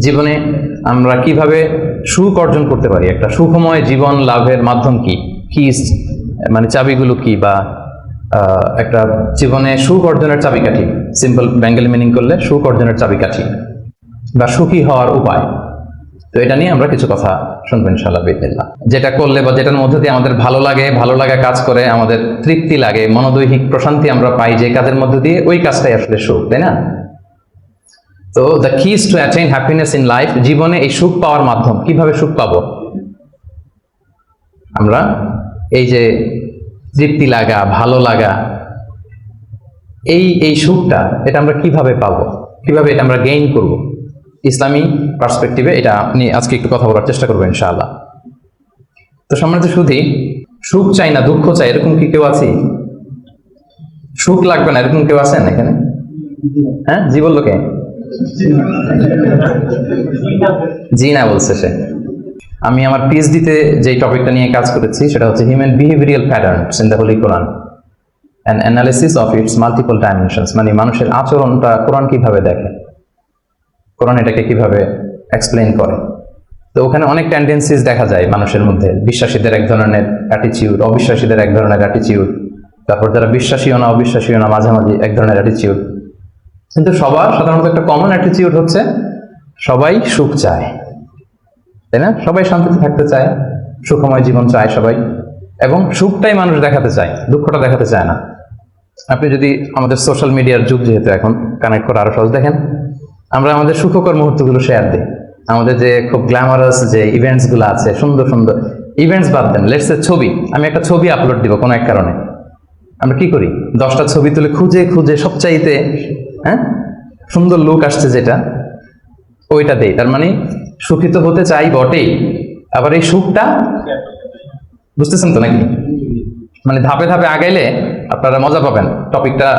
জীবনে আমরা কিভাবে সুখ অর্জন করতে পারি, একটা সুখময় জীবন লাভের মাধ্যম কি কি মানে চাবিগুলো কি, বা একটা জীবনে সুখ অর্জনের চাবিকাঠি, সিম্পল বেঙ্গলি মিনিং করলে সুখ অর্জনের চাবিকাঠি বা সুখী হওয়ার উপায়। তো এটা নিয়ে আমরা কিছু কথা শুনবো ইনশাআল্লাহ বিসমিল্লাহ। যেটা করলে বা যেটার মধ্যে দিয়ে আমাদের ভালো লাগা কাজ করে, আমাদের তৃপ্তি লাগে, মনোদৈহিক প্রশান্তি আমরা পাই যে কাজের মধ্যে দিয়ে, ওই কাজটাই আসলে সুখ, তাই না? তো the keys to attain happiness in life, জীবনে এই সুখ পাওয়ার মাধ্যম, কিভাবে সুখ পাবো আমরা, এই যে তৃপ্তি লাগা, ভালো লাগা, এই সুখটা, এটা আমরা কিভাবে পাবো, কিভাবে এটা আমরা গেইন করব, ইসলামী পার্সপেক্টিভে এটা নিয়ে আজকে একটু কথা বলার চেষ্টা করবো ইনশাআল্লাহ। তো সম্মানিত সুধী, সুখ চাই না দুঃখ চাই এরকম কি কেউ আছে? সুখ লাগবে না এরকম কেউ আছেন এখানে? হ্যাঁ, জি বললো কে? জি না বলছে সে। আমি আমার পিএইচডিতে যে টপিকটা নিয়ে কাজ করেছি সেটা হচ্ছে human behavioural patterns in the Holi Quran, an analysis of its multiple dimensions, মানে মানুষের আচরণটা কোরআন কিভাবে দেখে, কোরআন এটাকে কিভাবে এক্সপ্লেইন করে। তো ওখানে অনেক টেন্ডেন্সিস দেখা যায় মানুষের মধ্যে, বিশ্বাসীদের এক ধরনের অ্যাটিচিউড, অবিশ্বাসীদের এক ধরনের অ্যাটিচিউড, তারপর যারা বিশ্বাসীও না অবিশ্বাসীও না মাঝামাঝি এক ধরনের অ্যাটিচিউড। কিন্তু সবার সাধারণত একটা কমন অ্যাটিচিউড হচ্ছে সবাই সুখ চায়, তাই না? সবাই শান্তিতে থাকতে চায়, সুখময় জীবন চায় সবাই, এবং সুখটাই মানুষ দেখাতে চায়, দুঃখটা দেখাতে চায় না। আপনি যদি আমাদের সোশ্যাল মিডিয়ার যুগ যেহেতু এখন, কানেক্ট করা আরো সহজ, দেখেন আমরা আমাদের সুখকর মুহূর্তগুলো শেয়ার দিই, আমাদের যে খুব গ্ল্যামারাস যে ইভেন্টস গুলো আছে, সুন্দর সুন্দর ইভেন্টস বাদ দেন, লেটস সে ছবি, আমি একটা ছবি আপলোড দিব কোনো এক কারণে, আমরা কি করি 10টা ছবি তুলে খুঁজে খুঁজে সবচাইতে সুন্দর লুক আসছে যেটা, ওইটা দেই। তার মানে সুখী তো হতে চাই বটেই, আবার এই সুখটা বুঝতেছেন তো নাকি? মানে ধাপে ধাপে আগাইলে আপনারা মজা পাবেন, টপিকটা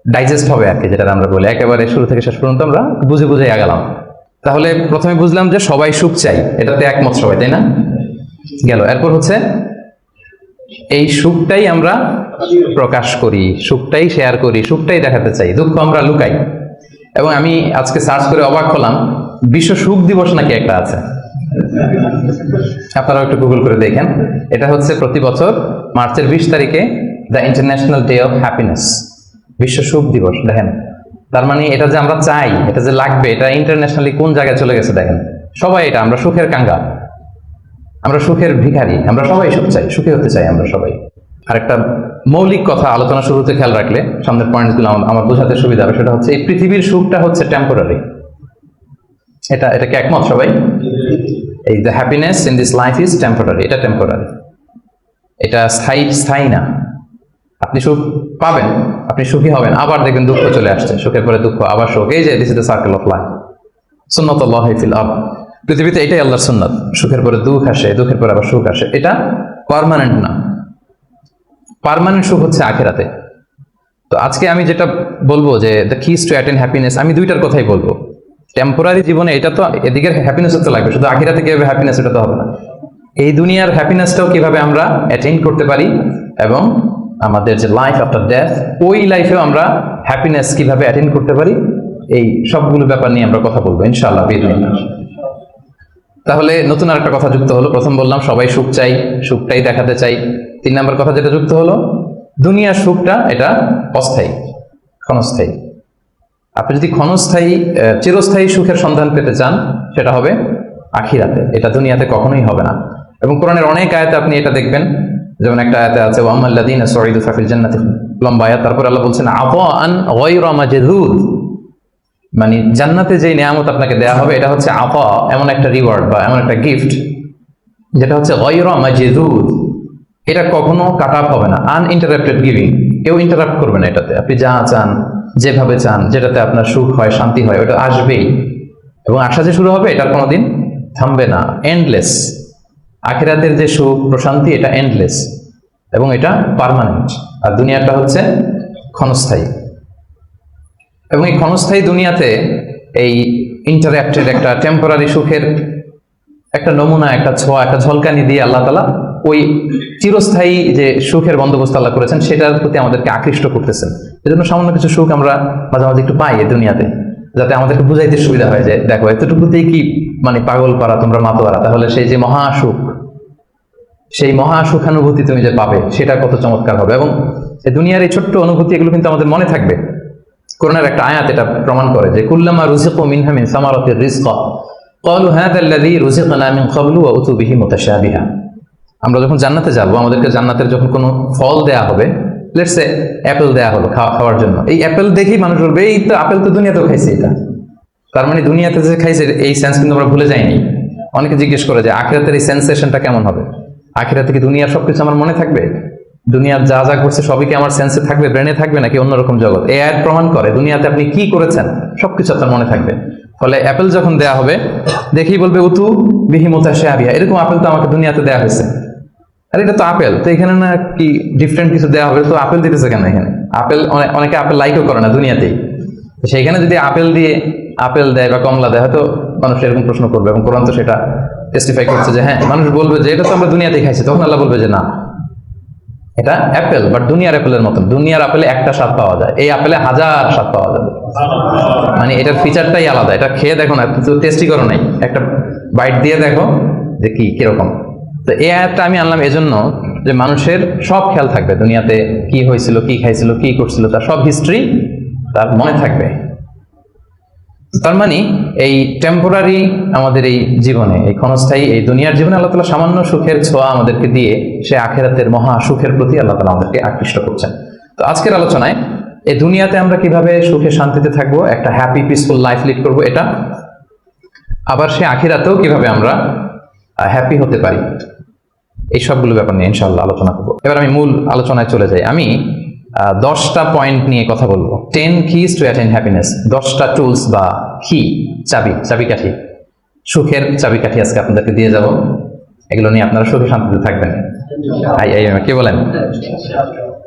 ডাইজেস্ট হবে আর কি, যেটা আমরা বলি একেবারে শুরু থেকে শেষ পর্যন্ত আমরা বুঝে বুঝে আগালাম। তাহলে প্রথমে বুঝলাম যে সবাই সুখ চাই, এটাতে একমত সবাই, তাই না? গেল। এরপর হচ্ছে এই সুখটাই আমরা প্রকাশ করি, সুখটাই শেয়ার করি, সুখটাই দেখাতে চাই, দুঃখ আমরা লুকাই। এবং আমি আজকে সার্চ করে অবাক হলাম, বিশ্ব সুখ দিবস নাকি একটা আছে, আপনারাও একটু গুগল করে দেখেন। এটা হচ্ছে প্রতি বছর মার্চের 20 তারিখে the international day of happiness, বিশ্ব সুখ দিবস। দেখেন, তার মানে এটা যে আমরা চাই, এটা যে লাগবে, এটা ইন্টারন্যাশনালি কোন জায়গায় চলে গেছে দেখেন। সবাই এটা, আমরা সুখের কাঙ্গা, আমরা সুখের ভিখারি, আমরা সবাই সুখ চাই, সুখী হতে চাই আমরা সবাই। আর একটা মৌলিক কথা আলোচনা শুরুতে খেয়াল রাখলে সামনের পয়েন্টগুলো আমার বোঝাতে সুবিধা হবে, সেটা হচ্ছে এই পৃথিবীর সুখটা হচ্ছে টেম্পোরারি। এটাকে একমত সবাই? এই the happiness in this life is temporary, এটা টেম্পোরারি, এটা স্থায়ী না। আপনি সুখ পাবেন, আপনি সুখী হবেন, আবার দেখবেন দুঃখ চলে আসছে, সুখের পরে দুঃখ, আবার সুখ, এই যে this is the circle of life, সুন্নাতুল্লাহি ফিল আরদ। পৃথিবীতে এটাই আল্লাহর সুন্নাত, সুখের পরে দুঃখ আসে, দুঃখের পরে আবার সুখ আসে, এটা পার্মানেন্ট না। পার্মানেন্ট সুখ হচ্ছে আখিরাতে। তো আজকে আমি যেটা বলবো যে the keys to attain happiness, আমি দুইটার কথাই বলবো। টেম্পোরারি জীবনে এটা তো, এদিকের হ্যাপিনেস হতে লাগবে, শুধু আখিরাতে কিভাবে হ্যাপিনেস এটা তো হবে না। এই দুনিয়ার হ্যাপিনেসটাও কিভাবে আমরা অ্যাটেইন করতে পারি, এবং আমাদের যে লাইফ আফটার ডেথ, ওই লাইফেও আমরা হ্যাপিনেস কিভাবে অ্যাটেইন করতে পারি, এই সবগুলো ব্যাপার নিয়ে আমরা কথা বলবো ইনশাআল্লাহ বিইজনিল্লাহ। তাহলে নতুন আর একটা কথা যুক্ত হলো। প্রথম বললাম সবাই সুখ চাই, সুখটাই দেখাতে চাই। 3 নম্বর কথা যেটা যুক্ত হলো, দুনিয়ার সুখটা এটা অস্থায়ী, ক্ষণস্থায়ী। আপনি যদি চিরস্থায়ী সুখের সন্ধান পেতে চান, সেটা হবে আখিরাতে, এটা দুনিয়াতে কখনোই হবে না। এবং কোরআনের অনেক আয়াতে আপনি এটা দেখবেন, যেমন একটা আয়াতে আছে ওয়াম্মাল্লাযীনা সুঈদু ফাফিল জান্নাতি, লম্বা আয়াত। তারপর আল্লাহ বলছেন আতাআন গায়রা মাজযুদ, মানে জান্নাতে যে নিয়ামত আপনাকে দেয়া হবে এটা হচ্ছে আতা, এমন একটা রিওয়ার্ড বা এমন একটা গিফট যেটা হচ্ছে গায়রা মাজযুদ, এটা কখনো কাট আপ হবে না, আনইন্টারাপ্টেড গিভিং, কেউ ইন্টারাপ্ট করবে না এটাতে। আপনি যা চান, যেভাবে চান, যেটাতে আপনার সুখ হয়, শান্তি হয়, ওটা আসবেই, এবং আসা যে শুরু হবে এটার কোনোদিন থামবে না, এন্ডলেস। আখিরাতের যে সুখ প্রশান্তি এটা এন্ডলেস এবং এটা পার্মানেন্ট, আর দুনিয়াটা হচ্ছে ক্ষণস্থায়ী। এবং এই ক্ষণস্থায়ী দুনিয়াতে এই ইন্টারাক্টেড একটা টেম্পোরারি সুখের একটা নমুনা, একটা ছোঁয়া, একটা ঝলকানি দিয়ে আল্লাহ তাআলা ওই চিরস্থায়ী যে সুখের বন্দোবস্ত আল্লাহ করেছেন সেটার প্রতি আমাদেরকে আকৃষ্ট করতেছেন। এজন্য সামান্য কিছু সুখ আমরা মাঝে মাঝে একটু পাই এই দুনিয়াতে, যাতে আমাদেরকে বুঝাইতে সুবিধা হয় যে দেখো এতটুকুতেই কি মানে পাগল পারা, তোমরা মাতোয়ারা, তাহলে সেই যে মহাসুখ, সেই মহাসুখানুভূতি তুমি যে পাবে সেটা কত চমৎকার হবে। এবং এই দুনিয়ার এই ছোট্ট অনুভূতি এগুলো কিন্তু আমাদের মনে থাকবে। কোরআনের একটা আয়াত এটা প্রমাণ করে যে কুল্লামা রুজিকু মিনহা মিন সামারাতির রিজকা ক্বালু হাযা আল্লাযী রুজিকনা মিন ক্বাবলু ওয়া উতু বিহি মুতাশাবিহা। আমরা যখন জান্নাতে যাব, আমাদেরকে জান্নাতের যখন কোনো ফল দেয়া হবে, লেটস সে অ্যাপেল দেয়া হলো খাওয়ার জন্য, এই অ্যাপেল দেখেই মানুষ বলবে এই তো আপেল তো দুনিয়াতেও খাইছে এটা। তার মানে দুনিয়াতে যে খাইছে এই সেন্স কিন্তু আমরা ভুলে যাইনি। অনেকে জিজ্ঞেস করে যে আখিরাতের এই সেন্সেশনটা কেমন হবে, আখিরাতে কি দুনিয়ার সবকিছু আমার মনে থাকবে, দুনিয়ার যা যা করছে সবই কি আমার সেন্সে থাকবে, ব্রেনে থাকবে, নাকি অন্যরকম জগৎ? এই আয়াত প্রমাণ করে দুনিয়াতে আপনি কি করেছেন সবকিছু আপনার মনে থাকবে। ফলে অ্যাপেল যখন দেয়া হবে দেখেই বলবে উতু বিহি মুতাশাবিহা, এরকম আপেল তো আমাকে দুনিয়াতে দেয়া হয়েছে, আর এটা তো আপেল, তো এখানে না কি ডিফারেন্ট কিছু দেওয়া হবে, তো আপেল দিতেছে কেন এখানে? আপেল অনেকে আপেল লাইকও করে না দুনিয়াতেই, সেইখানে যদি আপেল দিয়ে আপেল দেয় বা কমলা দেয়, হয়তো মানুষ এরকম প্রশ্ন করবে। এবং কোরআন তো সেটা টেস্টিফাই করছে যে হ্যাঁ, মানুষ বলবে যে এটা তো আমরা দুনিয়াতেই খাইছি, তখন আল্লাহ বলবে যে না, এটা অ্যাপেল, বাট দুনিয়ার অ্যাপেলের মতন। দুনিয়ার আপেলে একটা স্বাদ পাওয়া যায়, এই আপেলে 1000 স্বাদ পাওয়া যাবে। মানে এটার ফিচারটাই আলাদা। এটা খেয়ে দেখো না, তো টেস্টি করো নাই, একটা বাইট দিয়ে দেখো যে কি কিরকম। তো এই আয়াতটা আমি আনলাম এজন্য যে মানুষের সব খেয়াল থাকবে, দুনিয়াতে কি হয়েছিল, কি খাইছিল, কি করছিল, তার সব হিস্ট্রি তার মনে থাকবে। তার মানে এই টেম্পোরারি আমাদের এই জীবনে, এই ক্ষণস্থায়ী এই দুনিয়ার জীবনে আল্লাহ তাআলা সামান্য সুখের ছোঁয়া আমাদেরকে দিয়ে সে আখিরাতের মহা সুখের প্রতি আল্লাহ তাআলা আমাদেরকে আকৃষ্ট করছেন। তো আজকের আলোচনায় এই দুনিয়াতে আমরা কিভাবে সুখে শান্তিতে থাকবো, একটা হ্যাপি পিসফুল লাইফ লিড করব, এটা আবার সে আখিরাতেও কিভাবে আমরা হ্যাপি হতে পারি, এই সবগুলো ব্যাপার নিয়ে ইনশাআল্লাহ আলোচনা করবো। এবার আমি মূল আলোচনায় চলে যাই। আমি 10টা পয়েন্ট নিয়ে কথা বলবো। 10 keys to attain happiness, 10টা টুলস বা কি চাবিকাঠি, সুখের চাবিকাঠি আজকে আপনাদেরকে দিয়ে যাব। এগুলো নিয়ে আপনারা সুখে শান্তিতে থাকবেন, কি বলেন?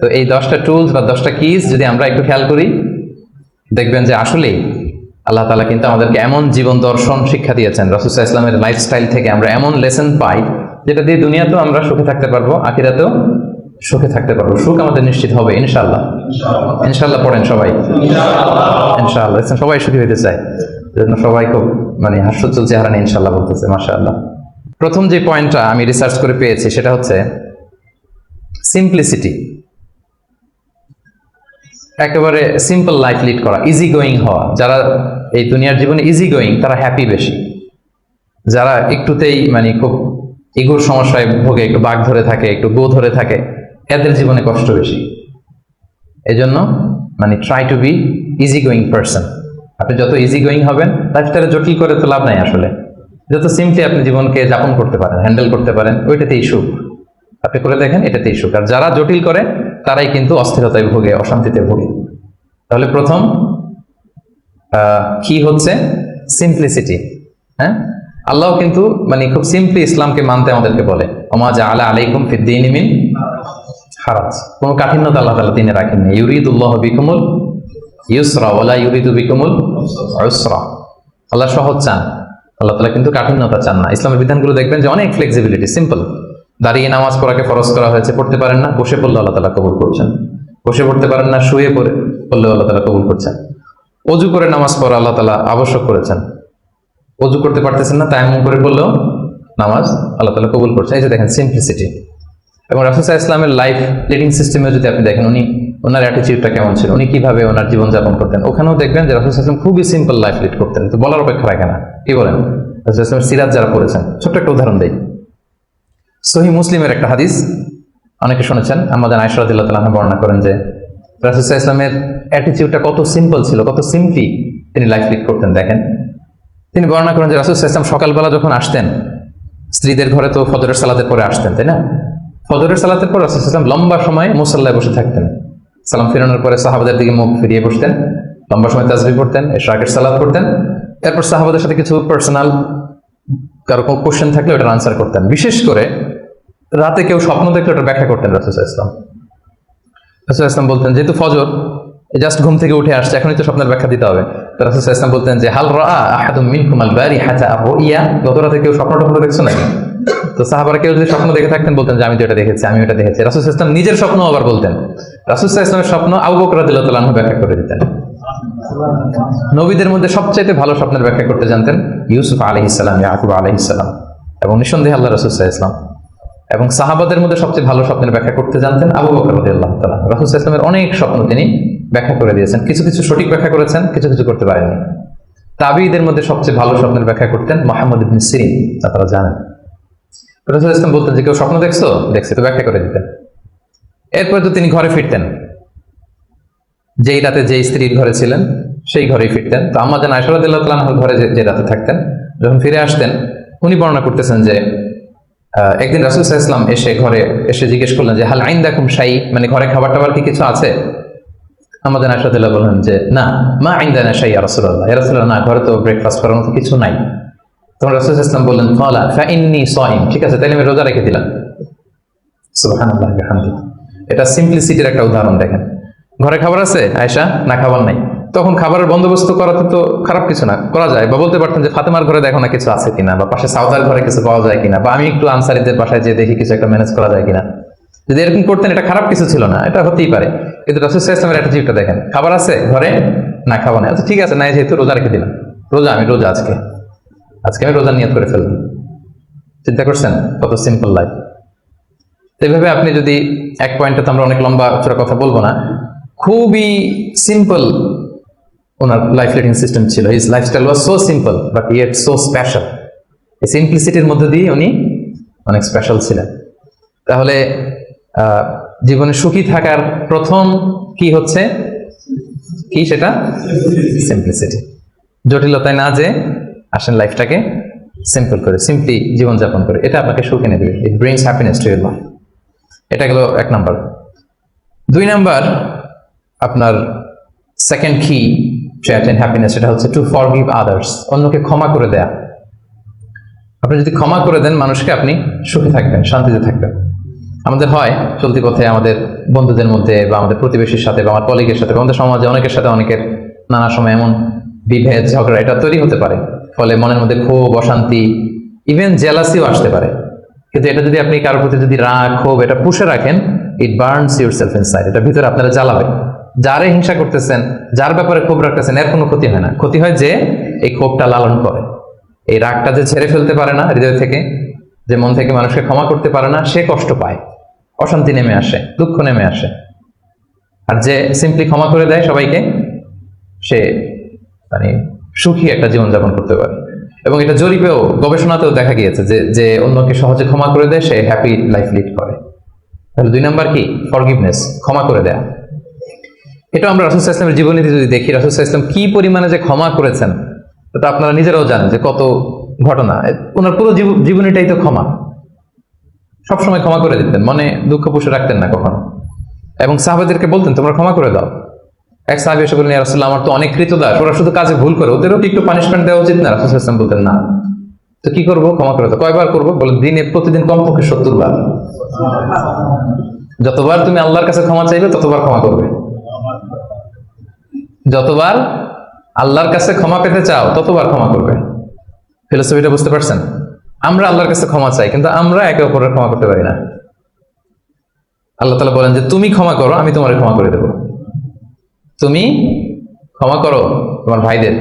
তো এই 10টা টুলস বা 10টা কিজ যদি আমরা একটু খেয়াল করি, দেখবেন যে আসলেই আল্লাহ তাআলা কিন্তু আমাদেরকে এমন জীবন দর্শন শিক্ষা দিয়েছেন, রাসূল সাল্লাল্লাহু আলাইহি ওয়াসাল্লামের লাইফস্টাইল থেকে আমরা এমন লেসন পাই যেটা দিয়ে দুনিয়াতেও আমরা সুখে থাকতে পারবো, আখিরাতেও সুখে থাকতে পারবো। সুখ আমাদের নিশ্চিত হবে ইনশাআল্লাহ। ইনশাআল্লাহ পড়েন সবাই, ইনশাআল্লাহ। সবাই সুখী হইতে চায়, জন্য সবাই খুব মানে হাস্যোজ্জ্বল চেহারা নিয়ে ইনশাআল্লাহ বলতেছে, মাশাআল্লাহ। প্রথম যে পয়েন্টটা আমি রিসার্চ করে পেয়েছি সেটা হচ্ছে সিম্পলিসিটি। একেবারে সিম্পল লাইফ লিড করা, ইজি গোয়িং হওয়া। যারা এই দুনিয়ার জীবনে ইজি গোয়িং তারা হ্যাপি বেশি। যারা একটুতেই মানে খুব ইগোর সমস্যায় ভোগে, একটু বাঘ ধরে থাকে, একটু গো ধরে থাকে, এদের জীবনে কষ্ট বেশি। এই জন্য মানে try to be easy going person. আপনি যত ইজি গোয়িং হবেন, লাইফস্টাইলে জটিল করে তো লাভ নাই আসলে। যত সিম্পলি আপনি জীবনকে যাপন করতে পারেন, হ্যান্ডেল করতে পারেন, ওইটাতেই সুখ। আপনি করে দেখেন, এটাতেই সুখ। আর যারা জটিল করে তারাই কিন্তু অস্থিরতায় ভোগে, অশান্তিতে ভোগে। তাহলে প্রথম কি হচ্ছে সিম্পলিসিটি। হ্যাঁ, আল্লাহ কিন্তু মানে খুব সিম্পলি ইসলামকে মানতে আমাদেরকে বলে, ওমা জাআলা আলাইকুম ফিদ্দীনি মিন হারাজ। কোনো কাঠিন্যতা আল্লাহ তাআলা দ্বীনে রাখেননি। ইউরিদুল্লাহু বিকুমুল ইউসরা ওয়ালা ইউরিদু বিকুমুল উসরা। আল্লাহ সহজ চান, আল্লাহ তাআলা কিন্তু কাঠিন্যতা চান না। ইসলামের বিধানগুলো দেখবেন যে অনেক ফ্লেক্সিবিলিটি, সিম্পল। দাঁড়িয়ে নামাজ পড়াকে ফরজ করা হয়েছে, পড়তে পারেন না, বসে পড়লে আল্লাহ তাআলা কবুল করছেন। বসে পড়তে পারেন না, শুয়ে পড়লেও আল্লাহ তাআলা কবুল করছেন। ওযু করে নামাজ পড়া আল্লাহ তাআলা আবশ্যক করেছেন। ওযু করতে পারতেছেন না, তায়াম্মুম করে পড়লেও নামাজ আল্লাহ তাআলা কবুল করছেন। এই যে দেখেন সিম্পলিসিটি। এবং রাসূল সাল্লাল্লাহু আলাইহি ওয়াসাল্লামের লাইফ লিডিং সিস্টেমে যদি আপনি দেখেন, ওনার অ্যাটিটিউডটা কেমন ছিল, উনি কিভাবে ওনার জীবনযাপন করতেন, ওখানেও দেখবেন যে রাসূল সাল্লাল্লাহু আলাইহি ওয়াসাল্লাম খুবই সিম্পল লাইফ লিড করতেন। তো বলার অপেক্ষা রাখে না, কি বলেন? রাসূল সাল্লাল্লাহু আলাইহি ওয়াসাল্লামের সিরাত যারা পড়েছেন, ছোট্ট একটা উদাহরণ দেই। সহিহ মুসলিমের একটা হাদিস অনেকে শুনেছেন, আমাদের আয়েশা রাদিয়াল্লাহু তাআলা বর্ণনা করেন যে রাসূল সাল্লাল্লাহু আলাইহি ওয়াসাল্লামের অ্যাটিটিউডটা কত সিম্পল ছিল, কত সিম্পলি তিনি লাইফ লিড করতেন। দেখেন, তিনি বর্ণনা করেন যে রাসূল সাল্লাল্লাহু আলাইহি ওয়াসাল্লাম সকালবেলা যখন আসতেন, স্ত্রীদের ঘরে তো ফজরের সালাতের পরে আসতেন, তাই না? ফজরের সালাতের পর রাসূল সাল্লাল্লাহু আলাইহি ওয়াসাল্লাম লম্বা সময় মুসাল্লায় বসে থাকতেন। সালাম ফিরানোর পরে সাহাবাদের দিকে মুখ ফিরিয়ে বসতেন, লম্বা সময় তাসবিহ পড়তেন, ইশরাকের সালাত পড়তেন। এরপর সাহাবাদের সাথে কিছু পার্সোনাল কারো কোনো কোশ্চেন থাকলে ওটার আনসার করতেন। বিশেষ করে রাতে কেউ স্বপ্ন দেখলে ওটা ব্যাখ্যা করতেন রাসূল সাল্লাল্লাহু আলাইহি ওয়াসাল্লাম। রাসূল সাল্লাল্লাহু আলাইহি ওয়াসাল্লাম বলতেন, যেহেতু ফজর জাস্ট ঘুম থেকে উঠে আসছে, এখনই তো স্বপ্নের ব্যাখ্যা দিতে হবে। তো রাসূল সাল্লাল্লাহু আলাইহি ওয়াসাল্লাম বলতেন যে হাল রাআ আহাদুম মিনকুম আল বারিহাতা আর-রুইয়া, গত রাতে কেউ স্বপ্ন দেখছো নাকি? তো সাহাবারা কেউ যদি স্বপ্ন দেখে থাকতেন বলতেন যে আমি তো এটা দেখেছি, আমি ওটা দেখেছি। রাসূল সাল্লাল্লাহু আলাইহি ওয়াসাল্লাম নিজের স্বপ্ন আবার বলতেন। রাসূল সাল্লাল্লাহু আলাইহি ওয়াসাল্লামের স্বপ্ন আবু বকর রাদিয়াল্লাহু তাআলা আনহু ব্যাখ্যা করে দিতেন। নবীদের মধ্যে সবচাইতে ভালো স্বপ্নের ব্যাখ্যা করতে জানতেন ইউসুফ আলাইহিস সালাম, ইয়াকুব আলাইহিস সালাম, এবং নিঃসন্দেহে আল্লাহ রাসূল সাল্লাল্লাহু আলাইহি ওয়াসাল্লাম। এবং সাহাবাদের মধ্যে সবচেয়ে ভালো স্বপ্নের ব্যাখ্যা করতে জানতেন আবু বকর রাদিয়াল্লাহু তাআলা। রাসূল সাল্লাল্লাহু আলাইহি ওয়াসাল্লামের অনেক স্বপ্ন তিনি ব্যাখ্যা করে দিয়েছেন, কিছু কিছু সঠিক ব্যাখ্যা করেছেন, কিছু কিছু করতে পারেননি। তাবিঈদের মধ্যে সবচেয়ে ভালো স্বপ্নের ব্যাখ্যা করতেন মুহাম্মদ ইবনে সিরিন, আপনারা জানেন। রাসূল সাল্লাল্লাহু আলাইহি ওয়াসাল্লাম বলতেন যে কেউ স্বপ্ন দেখছো, দেখছি, তো ব্যাখ্যা করে দিতেন। এরপর তো তিনি ঘরে ফিরতেন, যেই রাতে যেই স্ত্রীর ঘরে ছিলেন সেই ঘরেই ফিরতেন। তো আম্মা জান আয়েশা রাদিয়াল্লাহু তাআলা আনহার ঘরে যে রাতে থাকতেন, যখন ফিরে আসতেন উনি বর্ণনা করতেছেন যে একদিন রাসূল সাল্লাল্লাহু আলাইহি ওয়াসাল্লাম এসে ঘরে এসে জিজ্ঞেস করলেন যে হাল ইনদাকুম শাই, মানে ঘরে খাবার টাবার কি কিছু আছে? আম্মা জান আয়েশা রাদিয়াল্লাহু বললেন যে না, মা ইনদানা শাই ইয়া রাসূলুল্লাহ, ইয়া রাসূলুল্লাহ, না, ঘরে তো ব্রেকফাস্ট করার মতো কিছু নাই। তখন রাসূল সাল্লাল্লাহু আলাইহি ওয়াসাল্লাম বললেন ক্বালা ফা ইন্নী সাইম, ঠিক আছে তাহলে আমি রোজা রেখে দিলাম। সুবহানাল্লাহি ওয়া বিহামদিহি। এটা সিম্পলিসিটির একটা উদাহরণ। দেখেন, ঘরে খাবার আছে আয়েশা, না খাবার নাই, তখন খাবারের বন্দোবস্ত করাতে তো খারাপ কিছু না, করা যায়। বা বলতে পারতেন যে ফাতেমার ঘরে দেখো না কিছু আছে কিনা, বা পাশে সাউদার ঘরে কিছু পাওয়া যায় কিনা, বা আমি একটু আনসারীদের বাসায় যেয়ে দেখি কিছু একটা ম্যানেজ করা যায় কিনা। যদি এরকম করতেন এটা খারাপ কিছু ছিল না, এটা হতেই পারে। কিন্তু রাসূল সাল্লাল্লাহু আলাইহি ওয়াসাল্লামের অ্যাটিটিউডটা দেখেন, খাবার আছে ঘরে, না খাবার নাই, আচ্ছা ঠিক আছে, না যেহেতু রোজা রেখে দিলাম, আমি রোজা আজকে আমি রোজা নিয়ত করে ফেললাম। চিন্তা করছেন কত সিম্পল লাইফ। এইভাবে আপনি যদি এক পয়েন্টে, তো আমরা অনেক লম্বা চূড়া কথা বলবো না, খুবই সিম্পল ওনার লাইফ লিডিং সিস্টেম ছিল। His lifestyle was so simple but yet so special. এই সিম্পলিসিটির মধ্যে দিয়ে উনি অনেক স্পেশাল ছিলেন। তাহলে জীবনে সুখী থাকার প্রথম কি হচ্ছে, কি সেটা? সিম্পলিসিটি। জটিলতায় না যে আসেন লাইফটাকে সিম্পল করে, সিম্পলি জীবনযাপন করে, এটা আপনাকে সুখ এনে দেবে। ইট brings happiness to your life. এটা গেল এক নাম্বার। দুই নাম্বার, আপনার সেকেন্ড কি টু অ্যাটেইন হ্যাপিনেস, সেটা হচ্ছে টু ফরগিভ আদার্স, অন্যকে ক্ষমা করে দেয়া। আপনি যদি ক্ষমা করে দেন মানুষকে, আপনি সুখে থাকবেন, শান্তিতে থাকবেন। আমাদের হয় চলতি পথে আমাদের বন্ধুদের মধ্যে, বা আমাদের প্রতিবেশীর সাথে, বা আমার কলিগের সাথে, বা আমাদের সমাজে অনেকের সাথে অনেকের নানা সময় এমন বিভেদ, ঝগড়া এটা তৈরি হতে পারে, ফলে মনের মধ্যে ক্ষোভ, অশান্তি, ইভেন জেলাসিও আসতে পারে। কিন্তু এটা যদি আপনি কারোর প্রতি যদি রাগ, ক্ষোভ এটা পুষে রাখেন, ইট বার্নস ইউর সেলফ ইনসাইড, এটা ভিতরে আপনারা জ্বালাবে। যারে হিংসা করতেছেন, যার ব্যাপারে ক্ষোভ রাখতেছেন, এর কোনো ক্ষতি হয় না। ক্ষতি হয় যে এই ক্ষোভটা লালন করে, এই রাগটা যে ছেড়ে ফেলতে পারে না হৃদয় থেকে, যে মন থেকে মানুষকে ক্ষমা করতে পারে না, সে কষ্ট পায়, অশান্তি নেমে আসে, দুঃখ নেমে আসে। আর যে সিম্পলি ক্ষমা করে দেয় সবাইকে, সে মানে সুখী একটা জীবনযাপন করতে পারে। এবং এটা জরিপেও, গবেষণাতেও দেখা গিয়েছে যে যে অন্যকে সহজে ক্ষমা করে দেয় সে হ্যাপি লাইফ লিড করে। তাহলে দুই নাম্বার কি? ফরগিভনেস, ক্ষমা করে দেয়া। এটা আমরা রাসূল সাল্লাল্লাহু আলাইহি ওয়াসাল্লামের জীবনীতে যদি দেখি, রাসূল সাল্লাল্লাহু আলাইহি ওয়াসাল্লাম কি পরিমাণে যে ক্ষমা করেছেন, এটা আপনারা নিজেরাও জানেন যে কত ঘটনা। ওনার পুরো জীবনীটাই তো ক্ষমা, সবসময় ক্ষমা করে দিতেন, মনে দুঃখ পুষে রাখতেন না কখনো। এবং সাহাবাদেরকে বলতেন তোমরা ক্ষমা করে দাও। এক সাহাবী এসে বললেন, ইয়া রাসূলুল্লাহ, আমার তো অনেক কৃতদাস, ওরা শুধু কাজে ভুল করে, ওদেরও কি একটু পানিশমেন্ট দেওয়া উচিত না? রাসূল সাল্লাল্লাহু আলাইহি ওয়াসাল্লাম বলতেন না। তো কি করবো? ক্ষমা করে দাও। কয়বার করবো? বলে দিনে প্রতিদিন কমপক্ষে 70 বার। যতবার তুমি আল্লাহর কাছে ক্ষমা চাইবে ততবার ক্ষমা করবে। যতবার আল্লাহর কাছে ক্ষমা পেতে চাও ততবার ক্ষমা করবে। ফিলোসফিটা বুঝতে পারছেন? আমরা আল্লাহর কাছে ক্ষমা চাই, কিন্তু আমরা একে অপরের ক্ষমা করতে পারি না। আল্লাহ তাআলা বলেন যে তুমি ক্ষমা করো, আমি তোমার ক্ষমা করে দেবো। তুমি ক্ষমা করো তোমার ভাইদের,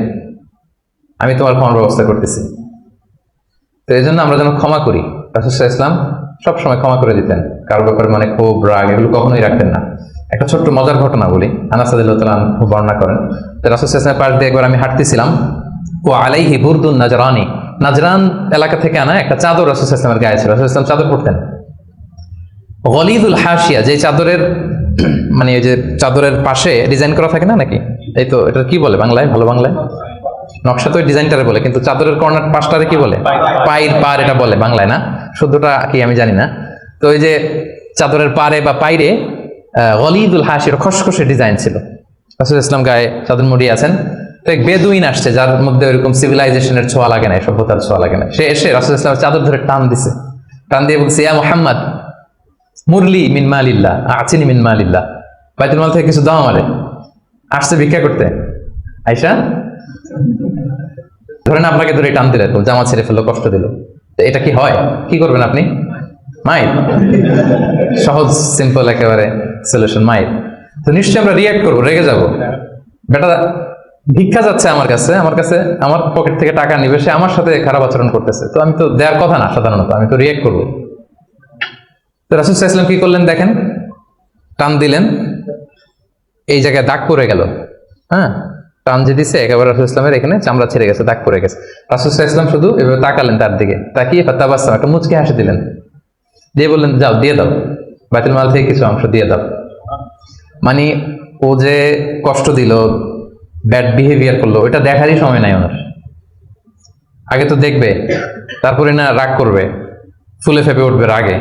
আমি তোমার ক্ষমার ব্যবস্থা করতেছি। তো এই জন্য আমরা যেন ক্ষমা করি। রাসূল সাল্লাল্লাহু আলাইহি ওয়াসাল্লাম সবসময় ক্ষমা করে দিতেন, কারোর ব্যাপারে মানে ক্ষোভ, রাগ এগুলো কখনোই রাখতেন না। একটা ছোট্ট মজার ঘটনা বলি, আনাস রাদিয়াল্লাহু তাআলা আনহু বর্ণনা করেন, রাসূল সাল্লাল্লাহু আলাইহি ওয়াসাল্লামের পাশ দিয়ে একবার আমি হাঁটতেছিলাম, ও আলাইহি বুরদুন নাজরানি, নাজরান এলাকা থেকে আনা একটা চাদর রাসূল সাল্লাল্লাহু আলাইহি ওয়াসাল্লামের গায়ে ছিল। রাসূল সাল্লাল্লাহু আলাইহি ওয়াসাল্লাম চাদর পরতেন, গলিদুল হাশিয়া, যে চাদরের মানে ওই যে চাদরের পাশে ডিজাইন করা থাকে না নাকি, এই তো এটা কি বলে বাংলায়, ভালো বাংলায় নকশা, তো ডিজাইনটারে বলে, কিন্তু চাদরের কর্নার পাশটারে কি বলে? পায়ের পার, এটা বলে বাংলায় না, শুদ্ধটা কি আমি জানি না। তো ওই যে চাদরের পারে বা পাইরে গলিদুল হাশির খসখসে ডিজাইন ছিল। রাসূল ইসলাম গায়ে চাদর মুড়িয়ে আছেন। তো এক বেদুইন আসছে, যার মধ্যে ওইরকম সিভিলাইজেশনের ছোঁয়া লাগে না, সভ্যতার ছোঁয়া লাগে না। সে এসে রাসূল ইসলামের চাদর ধরে টান দিছে, টান দিয়ে বলছে, ইয়া মুহাম্মদ মুরলি মিন মালিল্লাহ, আচিনি মিন মালিল্লাহ, বাইতুল মাল থেকে কিছু দাও আমারে। আসছে ভিক্ষা করতে, আয়েশা ধরেন আপনাকে ধরে টান দিলে, জামা ছেড়ে ফেললো, কষ্ট দিল, তো এটা কি হয়? কি করবেন আপনি? মাইর। সহজ সিম্পল একেবারে সলিউশন, মাইর। তো নিশ্চয়ই আমরা রিয়াক্ট করবো, রেগে যাবো, বেটা ভিক্ষা যাচ্ছে আমার কাছে আমার পকেট থেকে টাকা নিবে, সে আমার সাথে খারাপ আচরণ করতেছে, তো আমি তো দেওয়ার কথা না, সাধারণত আমি তো রিয়েক্ট করবো। তো রাসূল সাল্লাল্লাহু আলাইহি ওয়াসাল্লাম কি করলেন দেখেন, টান দিলেন, এই জায়গায় দাগ পড়ে গেল। হ্যাঁ, টান যে দিছে একেবারে রাসূল ইসলামের এখানে চামড়া ছেড়ে গেছে, দাগ পড়ে গেছে। রাসূল সাল্লাল্লাহু আলাইহি ওয়াসাল্লাম শুধু এভাবে তাকালেন তার দিকে, তাকিয়ে ফাতাবাসসাম, একটা মুচকি হাসি দিলেন, দিয়ে বললেন যাও দিয়ে দাও, বাইতুল মাল থেকে কিছু অংশ দিয়ে দাও। মানে ও যে কষ্ট দিল, ব্যাড বিহেভিয়ার করলো, ওটা দেখারই সময় নাই ওনার। আগে তো দেখবে, তারপরে না রাগ করবে, ফুলে ফেপে উঠবে রাগে,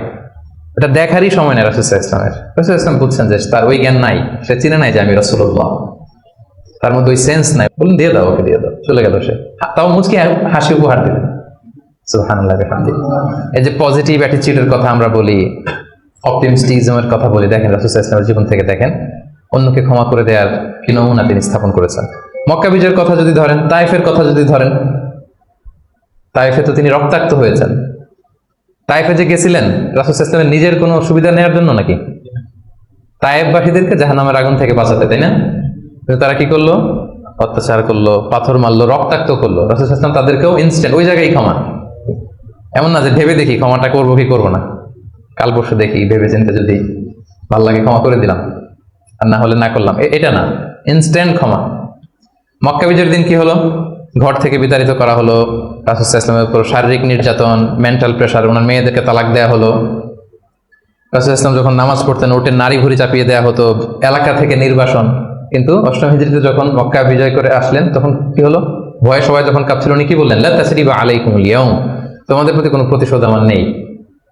এটা দেখারই সময় নেই রাসূল সাল্লাল্লাহু আলাইহি ওয়াসাল্লামের। রাসূল সাল্লাল্লাহু আলাইহি ওয়াসাল্লাম বুঝছেন যে তার ওই জ্ঞান নাই, সে চিনে নাই যে আমি রাসূলুল্লাহ, তার মধ্যে ওই সেন্স নাই। বলুন দিয়ে দাও, ওকে দিয়ে দাও, চলে গেল সে, তাও মুচকি হাসি উপহার দিলেন। সুবহানাল্লাহ বিহামদিহি। এই যে পজিটিভ অ্যাটিটিউডের কথা আমরা বলি, অপটিমিস্টিজমের কথা বলি, দেখেন রাসূল সাল্লাল্লাহু আলাইহি ওয়াসাল্লামের জীবন থেকে দেখেন অন্যকে ক্ষমা করে দেওয়ার কি নমুনা তিনি স্থাপন করেছেন। মক্কা বিজয়ের কথা যদি ধরেন, তায়েফের কথা যদি ধরেন, তায়েফে তো তিনি রক্তাক্ত হয়েছেন। তায়েফে যে গেছিলেন রাসূল সাল্লাল্লাহু আলাইহি ওয়াসাল্লামের নিজের কোনো সুবিধা নেওয়ার জন্য নাকি? তায়েফবাসীদেরকে জাহান্নামের আগুন থেকে বাঁচাতে, তাই না? কিন্তু তারা কি করলো? অত্যাচার করলো, পাথর মারলো, রক্তাক্ত করলো। রাসূল সাল্লাল্লাহু আলাইহি ওয়াসাল্লাম তাদেরকেও ইনস্ট্যান্ট ওই জায়গায় ক্ষমা। এমন না যে ভেবে দেখি ক্ষমাটা করবো কি করবো না, কাল পরশু দেখি, ভেবে চিন্তে যদি ভালো লাগে ক্ষমা করে দিলাম, আর না হলে না করলাম, এটা না, ইনস্ট্যান্ট ক্ষমা। মক্কা বিজয়ের দিন কি হলো? ঘর থেকে বিতাড়িত করা হলো, রাসূল সাল্লাল্লাহু আলাইহি ওয়াসাল্লামের উপর শারীরিক নির্যাতন, মেন্টাল প্রেশার, ওনার মেয়েদেরকে তালাক দেওয়া হলো। রাসূল সাল্লাল্লাহু আলাইহি ওয়াসাল্লাম যখন নামাজ পড়তেন ওটের নারী ভুঁড়ি চাপিয়ে দেওয়া হতো, এলাকা থেকে নির্বাসন। কিন্তু অষ্টম হিজরিতে যখন মক্কা বিজয় করে আসলেন তখন কি হলো? ভয়ে সবাই যখন কাঁপছিল, উনি কি বললেন? লা তাসরিবা আলাইকুমুল ইয়াউম, তোমাদের প্রতি কোনো প্রতিশোধ আমার নেই।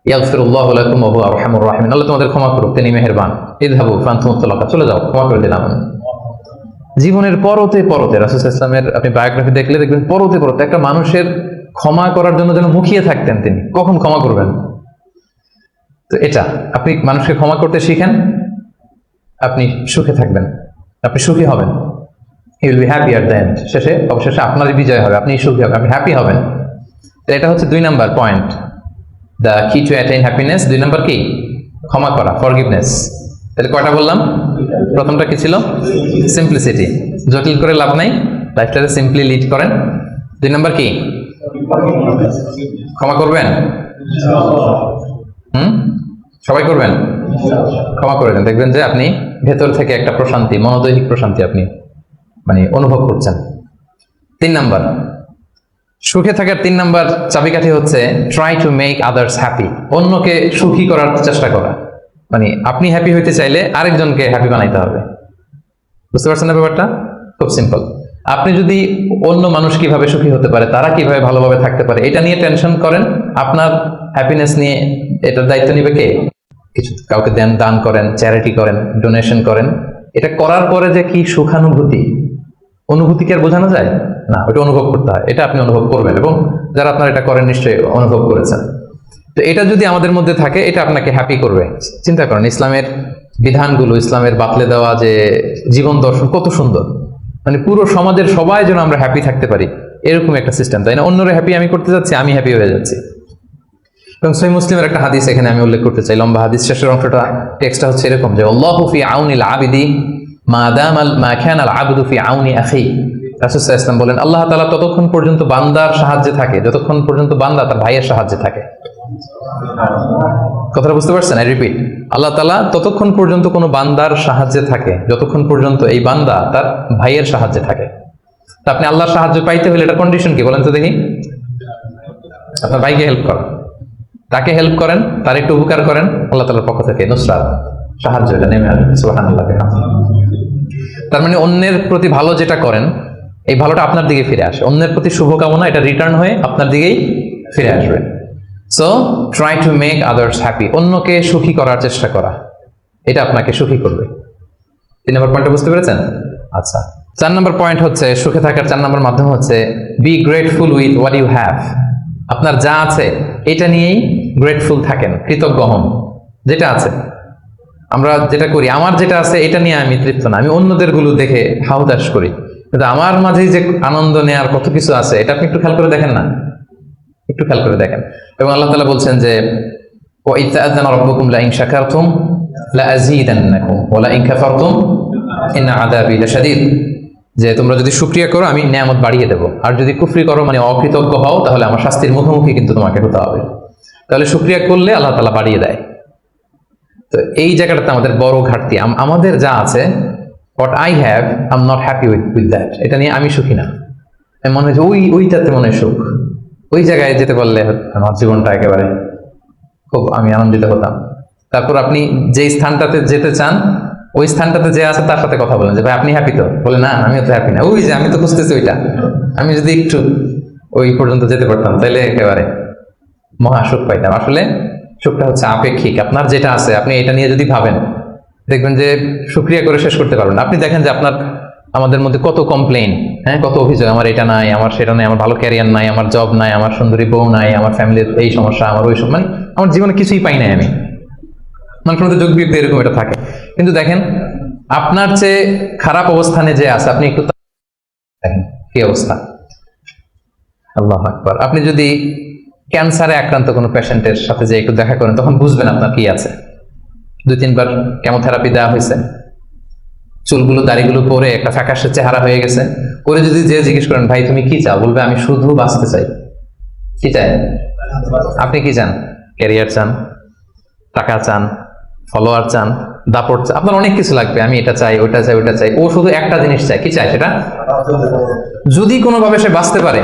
ইয়াগফিরুল্লাহু লাকুম ওয়া হুয়া আরহামুর রাহিমিন, আল্লাহ তোমাদের ক্ষমা করুক, তিনি মেহেরবান। ইযহাবু ফানতুম তালাকা, চলে যাও, ক্ষমা করে দিলাম। জীবনের পরতে পরতে রাসূল সাল্লাল্লাহু আলাইহি ওয়াসাল্লামের আপনি বায়োগ্রাফি দেখলে দেখবেন পরতে পরতে একটা মানুষের ক্ষমা করার জন্য যেন মুখিয়ে থাকতেন তিনি, কখন ক্ষমা করবেন। তো এটা আপনি মানুষকে ক্ষমা করতে শিখেন, আপনি সুখে থাকবেন, আপনি সুখী হবেন। You will be happy at the end, শেষে অবশেষে আপনারই বিজয় হবে, আপনি সুখী হবেন, আপনি হ্যাপি হবেন। তো এটা হচ্ছে 2 নাম্বার পয়েন্ট, দ্য কি টু অ্যাটেইন হ্যাপিনেস। 2 নাম্বার কি? ক্ষমা করা, ফরগিভনেস। তাহলে কয়টা বললাম? প্রথমটা কি ছিল? সিম্পলিসিটি, জটিল করে লাভ নাই, লাইফটাকে সিম্পলি লিড করেন। 2 নাম্বার কি? ক্ষমা করবেন। সবাই করবেন, ক্ষমা করে দেন, দেখবেন যে আপনি ভেতর থেকে একটা প্রশান্তি, মনোদৈহিক প্রশান্তি আপনি মানে অনুভব করছেন। 3 নাম্বার সুখে থাকার 3 নাম্বার চাবিকাঠি হচ্ছে try to make others happy, অন্যকে সুখী করার চেষ্টা করা। মানে আপনি হ্যাপি হইতে চাইলে আরেকজনকে হ্যাপি বানাইতে হবে। বুঝতে পারছেন না ব্যাপারটা? খুব সিম্পল। আপনি যদি অন্য মানুষ কিভাবে সুখী হতে পারে, তারা কিভাবে ভালোভাবে থাকতে পারে, এটা নিয়ে টেনশন করেন, আপনার হ্যাপিনেস নিয়ে এটার দায়িত্ব নিবে কে? কিছু কাউকে দান করেন, চ্যারিটি করেন, ডোনেশন করেন, এটা করার পরে যে কি সুখানুভূতি, অনুভূতি কি আর বোঝানো যায় না? ওটা অনুভব করতে হয়, এটা আপনি অনুভব করবেন, এবং যারা আপনারা এটা করেন নিশ্চয়ই অনুভব করেছেন। তো এটা যদি আমাদের মধ্যে থাকে, এটা আপনাকে হ্যাপি করবে। চিন্তা করেন ইসলামের বিধানগুলো, ইসলামের বাতলে দেওয়া যে জীবন দর্শন কত সুন্দর, মানে পুরো সমাজের সবাই যেন আমরা হ্যাপি থাকতে পারি, এরকম একটা সিস্টেম, তাই না? অন্যরা হ্যাপি আমি করতে যাচ্ছি, আমি হ্যাপি হয়ে যাচ্ছি। এবং সহিহ মুসলিমের একটা হাদিস এখানে আমি উল্লেখ করতে চাই, লম্বা হাদিস, শেষের অংশটা টেক্সটটা হচ্ছে এরকম যে আল্লাহু ফি আউনিল আবিদি মা কানাল আবদু ফি আউনি আখি। রাসূল সাল্লাল্লাহু আলাইহি ওয়াসাল্লাম বলেন, আল্লাহ তাআলা ততক্ষণ পর্যন্ত বান্দার সাহায্যে থাকে যতক্ষণ পর্যন্ত বান্দা তার ভাইয়ের সাহায্যে থাকে। কথাটা বুঝতে পারছেন? আই রিপিট, আল্লাহ তাআলা ততক্ষণ পর্যন্ত কোনো বান্দার সাহায্যে থাকে যতক্ষণ পর্যন্ত এই বান্দা তার ভাইয়ের সাহায্যে থাকে। তা আপনি আল্লাহর সাহায্য পাইতে হলে এটা কন্ডিশন কি বলেন তো দেখি? আপনার ভাইকে হেল্প করেন, তাকে হেল্প করেন, তার একটু উপকার করেন, আল্লাহ তাআলার পক্ষ থেকে নুসরাত, সাহায্য এটা নেমে আসবে। সুবহানাল্লাহ। তার মানে অন্যের প্রতি ভালো যেটা করেন, এই ভালোটা আপনার দিকে ফিরে আসে, অন্যের প্রতি শুভকামনা এটা রিটার্ন হয়ে আপনার দিকেই ফিরে আসবে। So try to make others happy, অন্যকে সুখী করার চেষ্টা করা, এটা আপনাকে সুখী করবে। 3 নম্বর পয়েন্টটা বুঝতে পেরেছেন? আচ্ছা, 4 নম্বর পয়েন্ট হচ্ছে সুখে থাকার 4 নম্বর মাধ্যম হচ্ছে be grateful with what you have. আপনার যা আছে এটা নিয়েই গ্রেটফুল থাকেন, কৃতজ্ঞ হন। যেটা আছে, আমরা যেটা করি, আমার যেটা আছে এটা নিয়ে আমি তৃপ্ত না, আমি অন্যদের গুলো দেখে হাউদাস করি, কিন্তু আমার মাঝে যে আনন্দ নেয়ার কত কিছু আছে এটা আপনি একটু খেয়াল করে দেখেন না, একটু খেয়াল করে দেখেন। এবং আল্লাহ তাআলা বলছেন যে ওয়া ইয তাআযানা রাব্বুকুম লা ইন শাকারতুম লা আযীদান্নাকুম ওয়া লা ইন কাফারতুম ইন্না আযাবি লাশাদীদ। যে তোমরা যদি শুকরিয়া করো আমি নিয়ামত বাড়িয়ে দেবো, আর যদি কুফরি করো মানে অকৃতজ্ঞ হও তাহলে আমার শাস্তির মুখোমুখি কিন্তু তোমাকে হতে হবে। তাহলে শুকরিয়া করলে আল্লাহ তাআলা বাড়িয়ে দেয়। তো এই জায়গাটাতে আমাদের বড় ঘাটতি। আমাদের যা আছে, what I have, I'm not happy with that, এটা নিয়ে আমি সুখী না। মনে হয় যে ওইটাতে মনে হয় সুখ, ওই জায়গায় যেতে পারলে আমার জীবনটা একেবারে খুব আমি আনন্দিত হতাম। তারপর আপনি যেই স্থানটাতে যেতে চান ওই স্থানটাতে যে আছে তার সাথে কথা বলেন যে ভাই আপনি হ্যাপি তো, বলে না আমিও তো হ্যাপি না, ওই যে আমি তো খুঁজতেছি ওইটা, আমি যদি একটু ওই পর্যন্ত যেতে পারতাম তাহলে একেবারে মহা সুখ পাইতাম। আসলে সুখটা হচ্ছে আপেক্ষিক। আপনার যেটা আছে আপনি এটা নিয়ে যদি ভাবেন দেখবেন যে শুকরিয়া করে শেষ করতে পারবেন। আপনি দেখেন যে আপনার আমাদের মধ্যে কত কমপ্লেইন, হ্যাঁ, কত অভিযোগ, আমার এটা নাই, আমার সেটা নাই, আমার ভালো ক্যারিয়ার নাই, আমার জব নাই, আমার সুন্দরী বউ নাই, আমার ফ্যামিলির এই সমস্যা, আমার ওই সব, মানে আমার জীবনে কিছুই পাই নাই আমি। মানুষের মধ্যে যোগ বিয়োগ এরকম এটা থাকে। কিন্তু দেখেন আপনার চেয়ে খারাপ অবস্থানে যে আছে আপনি একটু দেখেন কি অবস্থা। আল্লাহু আকবার। আপনি যদি ক্যান্সারে আক্রান্ত কোনো পেশেন্টের সাথে যে একটু দেখা করেন তখন বুঝবেন আপনার কি আছে। 2-3 বার কেমোথেরাপি দেওয়া হয়েছে, চুলগুলো দাড়িগুলো পরে একটা ফ্যাকাশে চেহারা হয়ে গেছে, পরে যদি যে জিজ্ঞেস করেন ভাই তুমি কি চাও, বলবে আমি শুধু বাঁচতে চাই। কি চাই? আপনি কি চান? ক্যারিয়ার চান, টাকা চান, ফলোয়ার চান, দাপট চান, আপনার অনেক কিছু লাগবে। আমি এটা চাই, ওটা চাই, ওটা চাই। ও শুধু একটা জিনিস চায়, কি চায় সেটা? যদি কোনোভাবে সে বাঁচতে পারে,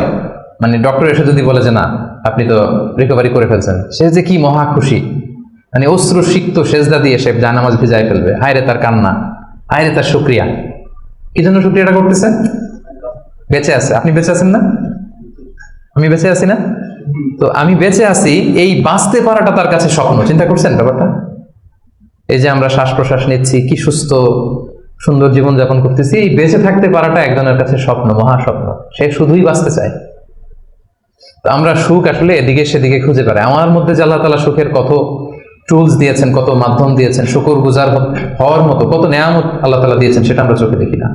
মানে ডক্টর এসে যদি বলে যে না আপনি তো রিকভারি করে ফেলছেন, সে যে কি মহা খুশি, মানে অশ্রু সিক্ত সেজদা দিয়ে সে জানামাজ ভিজায় ফেলবে। হায়রে তার কান্না, হায়রে তার শুকরিয়া। কি জন্য শুকরিয়াটা করতেছে? বেঁচে আছে। আপনি বেঁচে আছেন না? আমি বেঁচে আছি না? তো আমি বেঁচে আছি, এই বাঁচতে পারাটা তার কাছে স্বপ্ন। চিন্তা করছেন ব্যাপারটা? এই যে আমরা শ্বাস প্রশ্বাস নিচ্ছি, কি সুস্থ সুন্দর জীবন যাপন করতেছি, এই বেঁচে থাকতে পারাটা একজনের কাছে স্বপ্ন, মহা স্বপ্ন। সে শুধুই বাঁচতে চায়। তো আমরা সুখ আসলে এদিকে সেদিকে খুঁজে পাই। আমার মধ্যে যে আল্লাহ তাআলা সুখের কত টুলস দিয়েছেন, কত মাধ্যম দিয়েছেন, শুকর গুজার হওয়ার মতো কত নেয়ামত আল্লাহ তাআলা দিয়েছেন, সেটা আমরা চোখে দেখি না।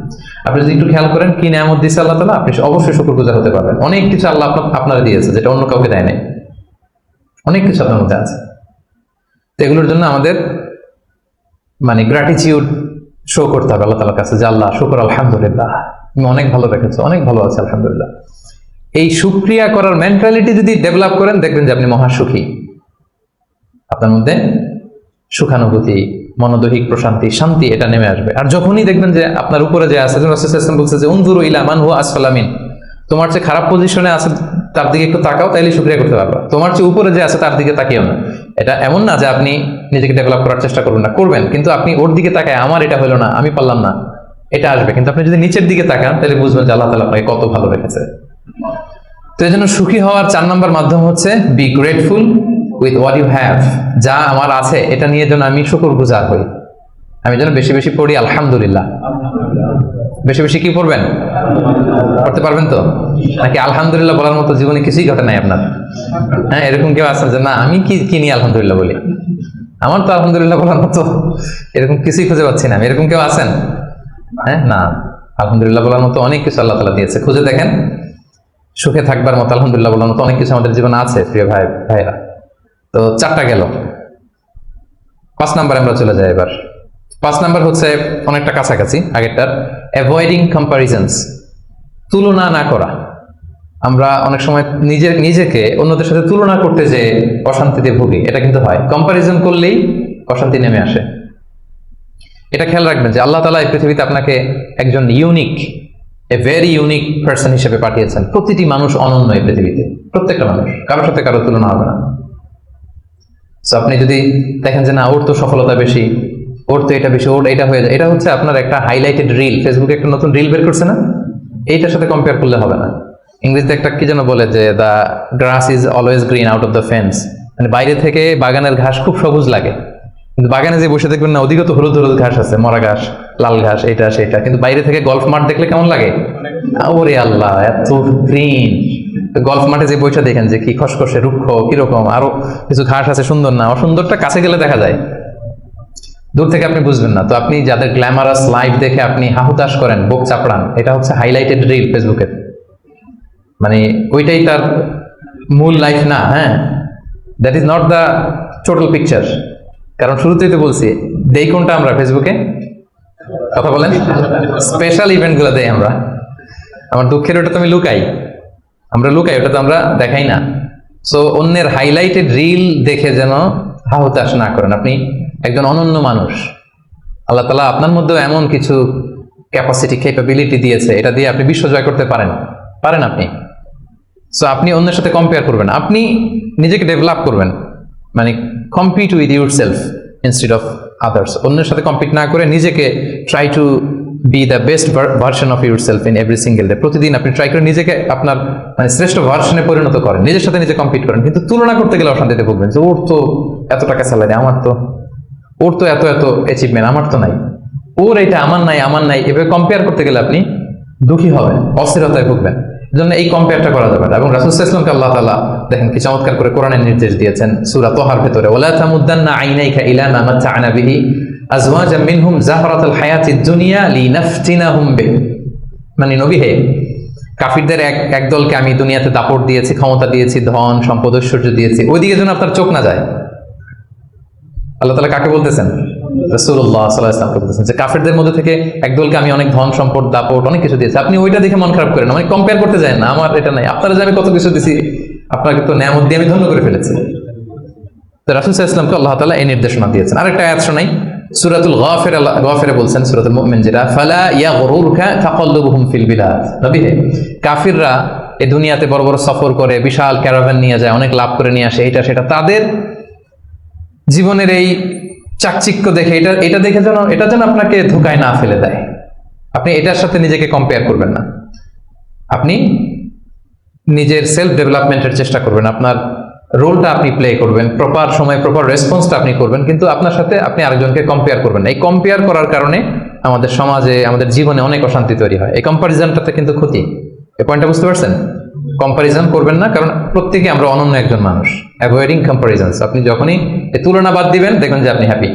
আপনি যদি একটু খেয়াল করেন কি নেয়ামত দিয়েছে আল্লাহ তাআলা, আপনি অবশ্যই শুকর গুজার হতে পারবেন। অনেক কিছু আল্লাহ আপনারা দিয়েছে যেটা অন্য কাউকে দেয় নাই, অনেক কিছু আপনার মধ্যে আছে। তো এগুলোর জন্য আমাদের মানে গ্র্যাটিটিউড শো করতে হবে আল্লাহ তাআলার কাছে যে আল্লাহ শুকর, আলহামদুলিল্লাহ তুমি অনেক ভালো রেখেছো, অনেক ভালো আছে আলহামদুলিল্লাহ। এই শুকরিয়া করার মেন্টালিটি যদি ডেভেলপ করেন দেখবেন যে আপনি মহা সুখী। আপনার মধ্যে সুখানুভূতি, মনোদৈহিক প্রশান্তি, শান্তি এটা নেমে আসবে। আর যখনই দেখবেন যে আপনার উপরে যে আছে, রাসূল সাল্লাল্লাহু আলাইহি ওয়াসাল্লাম বলছে যে উনজুরু ইলা মান হুয়া আসফালা মিন, তোমার চেয়ে খারাপ পজিশনে আছে তার দিকে একটু তাকাও, তাইলে শুকরিয়া করতে পারবা। তোমার চেয়ে উপরে যে আছে তার দিকে তাকিও না। এটা এমন না যে আপনি নিজেকে ডেভেলপ করার চেষ্টা করবেন না, করবেন, কিন্তু আপনি ওর দিকে তাকায় আমার এটা হলো না, আমি পারলাম না, এটা আসবে। কিন্তু আপনি যদি নিচের দিকে তাকান তাহলে বুঝবেন যে আল্লাহ তাআলা আপনাকে কত ভালো রেখেছে। তো এই জন্য সুখী হওয়ার 4 নম্বর মাধ্যম হচ্ছে be grateful with what you have. যা আমার আছে এটা নিয়ে যেন আমি শুকরগুজার হই। আমি যেন বেশি বেশি পড়ি আলহামদুলিল্লাহ। বেশি বেশি কি পড়বেন? পড়তে পারবেন তো? নাকি আলহামদুলিল্লাহ বলার মতো জীবনে কিছুই ঘটে নাই আপনার? হ্যাঁ, এরকম কেউ আছেন যে না আমি কি নিয়ে আলহামদুলিল্লাহ বলি, আমার তো আলহামদুলিল্লাহ বলার মতো এরকম কিছুই খুঁজে পাচ্ছি না। এরকম কেউ আছেন? হ্যাঁ, না, আলহামদুলিল্লাহ বলার মতো অনেক কিছু আল্লাহ তাআলা দিয়েছে। খুঁজে দেখেন, সুখে থাকবার মতো আলহামদুলিল্লাহ বলার মতো অনেক কিছু আমাদের জীবনে আছে প্রিয় ভাইরা। তো 4টা গেল। 5 নাম্বার আমরা চলে যাই এবার। 5 নাম্বার হচ্ছে অনেকটা কাছাকাছি আগেরটার, অ্যাভয়েডিং কম্পারিজনস, তুলনা না করা। আমরা অনেক সময় নিজেকে অন্যদের সাথে তুলনা করতে যে অশান্তিতে ভুগি, এটা কিন্তু হয়। কম্পারিজন করলেই অশান্তি নেমে আসে। এটা খেয়াল রাখবেন যে আল্লাহ তাআলা এই পৃথিবীতে আপনাকে একজন unique, a very unique person হিসেবে পাঠিয়েছেন। প্রতিটি মানুষ অনন্য এই পৃথিবীতে, প্রত্যেকটা মানুষ, কারোর সাথে কারোর তুলনা হবে না। সো আপনি যদি দেখেন যে না ওর তো সফলতা বেশি, ওর তো এটা বেশি, ওর এটা হয়ে যায়, এটা হচ্ছে আপনার একটা হাইলাইটেড রিল। ফেসবুকে একটা নতুন রিল বের করছে না, এইটার সাথে কম্পেয়ার করলে হবে না। ইংরেজিতে একটা কি যেন বলে যে the grass is always green out of the fence, মানে বাইরে থেকে বাগানের ঘাস খুব সবুজ লাগে, কিন্তু বাগানে যে বসে দেখবেন না ওদিকে তো হলুদ হলুদ ঘাস আছে, মরা ঘাস, লাল ঘাস, এটা সেটা, কিন্তু বাইরে থেকে গল্ফ মাঠ দেখলে কেমন লাগে? ওরে আল্লাহ এত গ্রিন। গল্ফ মাঠে যে বইটা দেখেন যে কি খসখসে রুক্ষ, কিরকম আরো কিছু ঘাস আছে, সুন্দর না? অসুন্দরটা কাছে গেলে দেখা যায়, দূর থেকে আপনি বুঝবেন না। তো আপনি যাদের গ্ল্যামারাস লাইফ দেখে আপনি হাহুতাশ করেন, বুক চাপড়ান, এটা হচ্ছে হাইলাইটেড রিল ফেসবুকের, মানে ওইটাই তার মূল লাইফ না। হ্যাঁ, that is not the total picture. কারণ শুরুতেই তো বলছি, দেই কোনটা আমরা ফেসবুকে? কথা বলেন, স্পেশাল ইভেন্ট গুলো দেই আমরা। আমার দুঃখের ওটা তো আমি লুকাই, আমরা লুকাই, ওটা তো আমরা দেখাই না। সো অন্যের হাইলাইটেড রিল দেখে যেন হাহুতাশ না করেন। আপনি একজন অনন্য মানুষ, আল্লাহ তাআলা আপনার মধ্যেও এমন কিছু ক্যাপাসিটি, ক্যাপাবিলিটি দিয়েছে, এটা দিয়ে আপনি বিশ্ব জয় করতে পারেন আপনি। সো আপনি অন্যের সাথে কম্পেয়ার করবেন, আপনি নিজেকে ডেভেলপ করবেন, মানে compete with your self instead of others. অন্যের সাথে কম্পিট না করে নিজেকে try to B the best version of your self in every single day. প্রতিদিন আপনি ট্রাই করে নিজেকে আপনার মানে শ্রেষ্ঠ ভার্সনে পরিণত করেন, নিজের সাথে নিজে কম্পিট করেন। কিন্তু তুলনা করতে গেলে অশান্তিতে ভুগবেন, যে ওর তো এত টাকা স্যালারি, ওর তো এত অ্যাচিভমেন্ট, আমার তো নাই, ওর এটা আমার নাই, এভাবে কম্পেয়ার করতে গেলে আপনি দুঃখী হবেন, অস্থিরতায় ভুগবেন। জন্য এই কম্পেয়ারটা করা যাবে না। এবং রাসূল সাল্লাল্লাহু আলাইহি ওয়াসাল্লামকে আল্লাহ তাআলা দেখেন কি চমৎকার করে কোরআনের নির্দেশ দিয়েছেন সূরা তাহার ভেতরে, ওয়ালা তামুদ্দান্না আইনাইকা ইলা মা মাতআনা বিহি আজওয়াজাম মিনহুম যাহরাতাল হায়াতিদ দুনিয়া লিনাফতিনাহুম বিহি। মানে নবী হে, কাফিরদের এক দলকে আমি দুনিয়াতে দাপট দিয়েছি, ক্ষমতা দিয়েছি, ধন সম্পদ ঐশ্বর্য দিয়েছি, ওইদিকে যেন আপনার চোখ না যায়। আল্লাহ তাআলা কাকে বলতেছেন? রাসূলুল্লাহ সাল্লাল্লাহু আলাইহি ওয়াসাল্লাম বলতেছেন যে কাফেরদের মধ্যে থেকে একদলকে আমি অনেক ধন সম্পদ দাপট অনেক কিছু দিয়েছি, আপনি ওইটা দেখে মন খারাপ করেন না, মানে কম্পেয়ার করতে যায় না, আমার এটা নাই, আপনারা যে আমি কত কিছু দিয়েছি, আপনাকে তো নেয়ামত দিয়ে আমি ধন্য করে ফেলেছি। তো রাসূল সাল্লাল্লাহু আলাইহি ওয়াসাল্লামকে আল্লাহ তাআলা এই নির্দেশনা দিয়েছেন। আরেকটা আয়াত শোনাই, সূরাতুল গাফিরে বলছেন, সূরাতুল মুমিন যেটা, ফালা ইয়াগরুরকা তাকাল্লুবুহুম ফিল বিলাদ। নবী হে, কাফিররা এই দুনিয়াতে বড় বড় সফর করে, বিশাল ক্যারাভান নিয়ে যায়, অনেক লাভ করে নিয়ে আসে, এটা সেটা, তাদের জীবনের এই চাকচিক্য দেখে এটা দেখে এটা যেন আপনাকে ধোকায় না ফেলে দেয়। আপনি এটার সাথে নিজেকে কম্পেয়ার করবেন না, আপনি নিজের সেলফ ডেভেলপমেন্টের চেষ্টা করবেন, আপনার রোলটা আপনি প্লে করবেন, প্রপার সময় প্রপার রেসপন্সটা আপনি করবেন, কিন্তু আপনার সাথে আপনি আরেকজনকে কম্পেয়ার করবেন না। এই কম্পেয়ার করার কারণে আমাদের সমাজে, আমাদের জীবনে অনেক অশান্তি তৈরি হয়। এই কম্পারিজনটাতে কিন্তু ক্ষতি। এই পয়েন্টটা বুঝতে পারছেন? কম্পারিজন করবেন না, কারণ প্রত্যেকে আমরা অনন্য একজন মানুষ। অ্যাভয়েডিং কম্পারিজনস, আপনি যখনই এই তুলনা বাদ দিবেন দেখবেন যে আপনি হ্যাপি।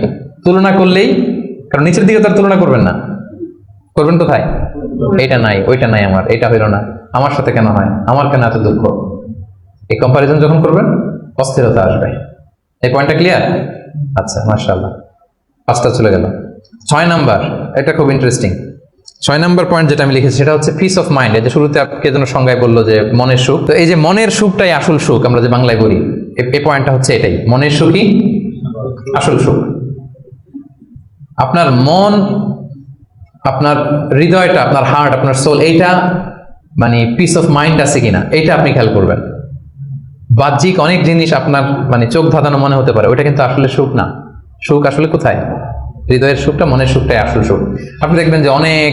তুলনা করলেই, কারণ নিচের দিকে তার তুলনা করবেন না, করবেন কোথায়? এইটা নাই, ওইটা নাই, আমার এইটা হইল না, আমার সাথে কেন হয়, আমার কেন এত দুঃখ। এই কম্পারিজন যখন করবেন অস্থিরতা আসবে। এই পয়েন্টটা ক্লিয়ার? আচ্ছা, মাশাআল্লাহ, 5টা চলে গেল। 6 নাম্বার, এটা খুব ইন্টারেস্টিং। 6 নাম্বার পয়েন্ট যেটা আমি লিখেছি সেটা হচ্ছে পিস অফ মাইন্ড। এই যে শুরুতে কে যেন সংজ্ঞায় বললো যে মনের সুখ, তো এই যে মনের সুখটাই আসল সুখ, আমরা যে বাংলায় বলি, এই পয়েন্টটা হচ্ছে এটাই, মনের সুখই আসল সুখ। আপনার মন, আপনার হৃদয়টা, আপনার হার্ট, আপনার সোল, এইটা মানে পিস অফ মাইন্ড আছে কিনা, এইটা আপনি খেয়াল করবেন। বাহ্যিক অনেক জিনিস আপনার মানে চোখ ধাঁধানো মনে হতে পারে, ওইটা কিন্তু আসলে সুখ না। সুখ আসলে কোথায়? হৃদয়ের সুখটা, মনের সুখটাই আসল সুখ। আপনি দেখবেন যে অনেক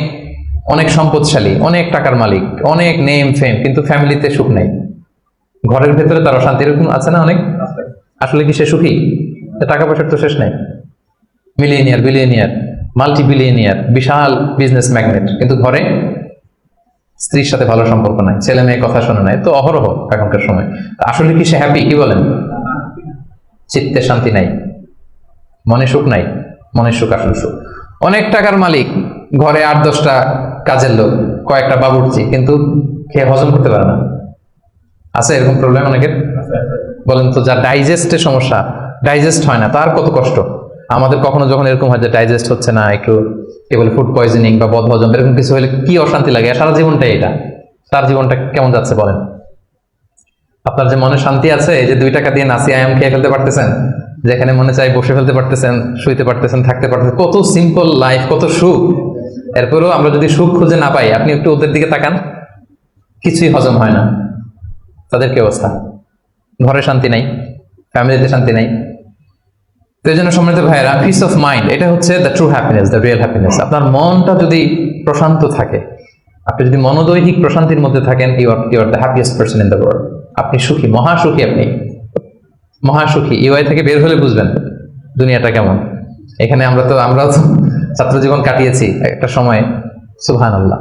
অনেক সম্পদশালী, অনেক টাকার মালিক, অনেক নেম ফেম, কিন্তু ফ্যামিলিতে সুখ নেই, ঘরের ভেতরে তার অশান্তি। এরকম আছে না অনেক? আসলে কি সে সুখী? টাকা পয়সার তো শেষ নাই, মিলিয়নিয়ার, বিলিয়নিয়ার, মাল্টি বিলিয়নিয়ার, বিশাল বিজনেস ম্যাগনেট, কিন্তু ঘরে স্ত্রীর সাথে ভালো সম্পর্ক নাই, ছেলে মেয়ে কথা শোনে নাই, তো অহরহ এখনকার সময়। আসলে কি সে হ্যাপি? কি বলেন? চিত্তে শান্তি নাই, মনে সুখ নাই। মনের সুখ আসল সুখ। অনেক টাকার মালিক, ঘরে 8-10টা কাজের লোক, কয়েকটা বাবুর্চি, কিন্তু খেয়ে হজম করতে পারে না। আছে এরকম প্রবলেম অনেকের? বলেন তো, যার ডাইজেস্টের সমস্যা, ডাইজেস্ট হয় না, তার কত কষ্ট। আমাদের কখনো যখন এরকম হয় যে ডাইজেস্ট হচ্ছে না, একটু কি বলে ফুড পয়জনিং বা বদহজম, এরকম কিছু হলে কি অশান্তি লাগে। সারা জীবনটাই এটা, তার জীবনটা কেমন যাচ্ছে বলেন? আপনার যে মনে শান্তি আছে, এই যে 2 টাকা দিয়ে নাসি আয়াম খেয়ে ফেলতে পারতেছেন, যেখানে মনে চাই বসে ফেলতে পারতেছেন, শুইতে পারতেছেন, থাকতে পারতেছেন, কত সিম্পল লাইফ, কত সুখ। এরপরেও আমরা যদি সুখ খুঁজে না পাই, আপনি একটু ওদের দিকে তাকান, কিছুই হজম হয় না। তাদের কি অবস্থা? ঘরে শান্তি নাই, ফ্যামিলিতে শান্তি নাই। তো এই জন্য সম্মানিত ভাইয়েরা, পিস অফ মাইন্ড, এটা হচ্ছে the true happiness, the real happiness. আপনার মনটা যদি প্রশান্ত থাকে, আপনি যদি মনোদৈহিক প্রশান্তির মধ্যে থাকেন, you are the happiest person in the world. আপনি সুখী, মহাসুখী, আপনি মহাসুখী। ইউআই থেকে বের হলে বুঝবেন দুনিয়াটা কেমন। এখানে আমরাও তো ছাত্র জীবন কাটিয়েছি একটা সময়, সুবহানাল্লাহ।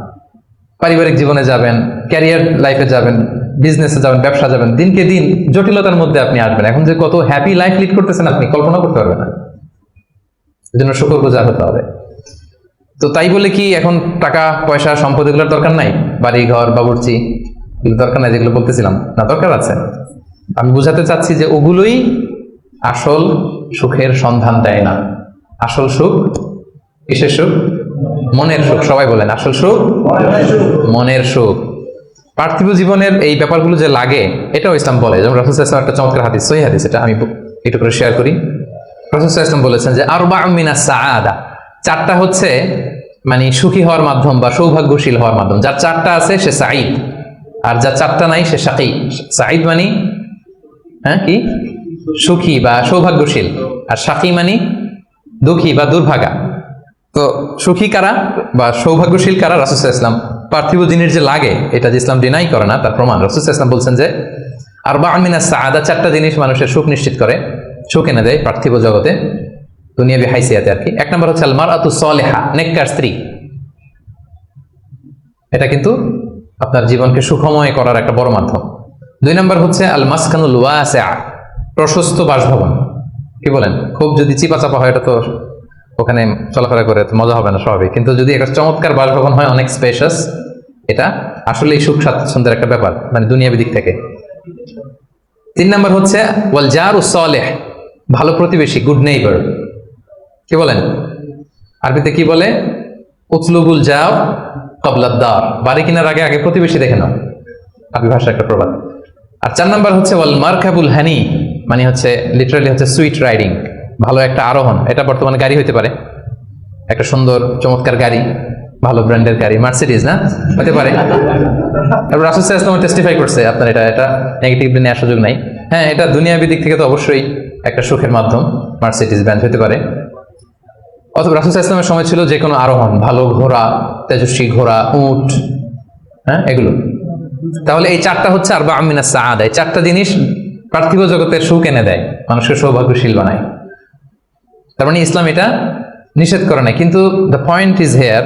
পারিবারিক জীবনে যাবেন, ক্যারিয়ার লাইফে যাবেন, বিজনেসে যাবেন, ব্যবসা যাবেন, দিনকে দিন জটিলতার মধ্যে আপনি আসবেন। এখন যে কত হ্যাপি লাইফ লিড করতেছেন আপনি কল্পনা করতে পারবেন না। এই জন্য শুকরগুজার হতে হবে। তো তাই বলে কি এখন টাকা পয়সা সম্পদ এগুলোর দরকার নাই? বাড়ি ঘর বাবুর্চি এগুলো দরকার নাই যেগুলো বলতেছিলাম না? দরকার আছে। আমি বুঝাতে চাচ্ছি যে ওগুলোই আসল সুখের সন্ধান দেয় না। আসল সুখ কিসের সুখ? মনের সুখ। সবাই বলেন আসল সুখ মনের সুখ। পার্থিব জীবনের এই ব্যাপারগুলো যে লাগে এটাও ইসলাম বলে। যেমন রাসূল সাল্লাল্লাহু আলাইহি ওয়াসাল্লাম একটা চমৎকার হাদিস, সহিহ হাদিস, এটা আমি একটু করে শেয়ার করি। রাসূল সাল্লাল্লাহু আলাইহি ওয়াসাল্লাম বলেছেন যে আরবাউ মিনাস সাআদা, চারটা হচ্ছে মানে সুখী হওয়ার মাধ্যম বা সৌভাগ্যশীল হওয়ার মাধ্যম। যার চারটা আছে সে সাঈদ, আর যার চারটা নাই সে শাকী। সাঈদ মানে কি সুখী বা সৌভাগ্যশীল, আর শাকী মানে দুঃখী বা দুর্ভাগা। তো সুখী কারা বা সৌভাগ্যশীল কারা? রাসূল সাল্লাল্লাহু আলাইহি ওয়াসাল্লাম পার্থিব জিনিস যে লাগে এটা যে ইসলাম ডিনাই করে না তার প্রমাণ রাসূল সাল্লাল্লাহু আলাইহি ওয়াসাল্লাম বলছেন যে আরবাউ মিনাস সাআদা, চারটা জিনিস মানুষের সুখ নিশ্চিত করে, সুখ এনে দেয় পার্থিব জগতে, দুনিয়াবি হাইসিয়াতে আর কি। এক নম্বর হচ্ছে আল মারআতু সালিহা, নেককার স্ত্রী। এটা কিন্তু আপনার জীবনকে সুখময় করার একটা বড় মাধ্যম। দুই নম্বর হচ্ছে আল মাসকানুল ওয়াসিআ, প্রশস্ত বাসভবন। কি বলেন? খুব যদি চিপা চাপা হয় এটা তো ওখানে চলাফেরা করে তো মজা হবে না স্বাভাবিক, কিন্তু যদি একটা চমৎকার বাসভবন হয় অনেক স্পেশাস, এটা আসলে সুখ স্বাচ্ছন্দ্যের একটা ব্যাপার, মানে দুনিয়াবি দিক থেকে। তিন নম্বর হচ্ছে ওয়াল জারুস সালিহ, ভালো প্রতিবেশী, গুড নেইবার। কি বলেন? আরবিতে কি বলে? উতলুবুল জার ক্বাবলাদ দার, বাড়ি কেনার আগে আগে প্রতিবেশী দেখে নাও, আরবি ভাষা একটা প্রবাদ। আর চার নম্বর হচ্ছে ওয়াল মারকাবুল হানি, মানে হচ্ছে লিটারালি হচ্ছে সুইট রাইডিং, ভালো একটা আরোহণ। এটা বর্তমানে গাড়ি হইতে পারে, একটা সুন্দর চমৎকার গাড়ি, ভালো ব্র্যান্ডের গাড়ি, মার্সিডিজ না হতে পারে। রাসূল সাল্লাল্লাহু আলাইহি ওয়াসাল্লাম টেস্টিফাই করছে, আপনার এটা নেগেটিভলি নেওয়ার সুযোগ নাই। হ্যাঁ, এটা দুনিয়াবি দিক থেকে তো অবশ্যই একটা সুখের মাধ্যম, মার্সিডিজ ব্র্যান্ড হতে পারে। অথবা রাসূল সাল্লাল্লাহু আলাইহি ওয়াসাল্লামের সময় ছিল যে কোনো আরোহণ, ভালো ঘোড়া, তেজস্বী ঘোড়া, উট, হ্যাঁ এগুলো। তাহলে এই চারটা হচ্ছে আরবাউ মিনাস সাআদা, এই চারটা জিনিস পার্থিব জগতের সুখ এনে দেয়, মানুষকে সৌভাগ্যশীল বানায়। তার মানে ইসলাম এটা নিষেধ করে নাই। কিন্তু দ্য পয়েন্ট ইজ হেয়ার,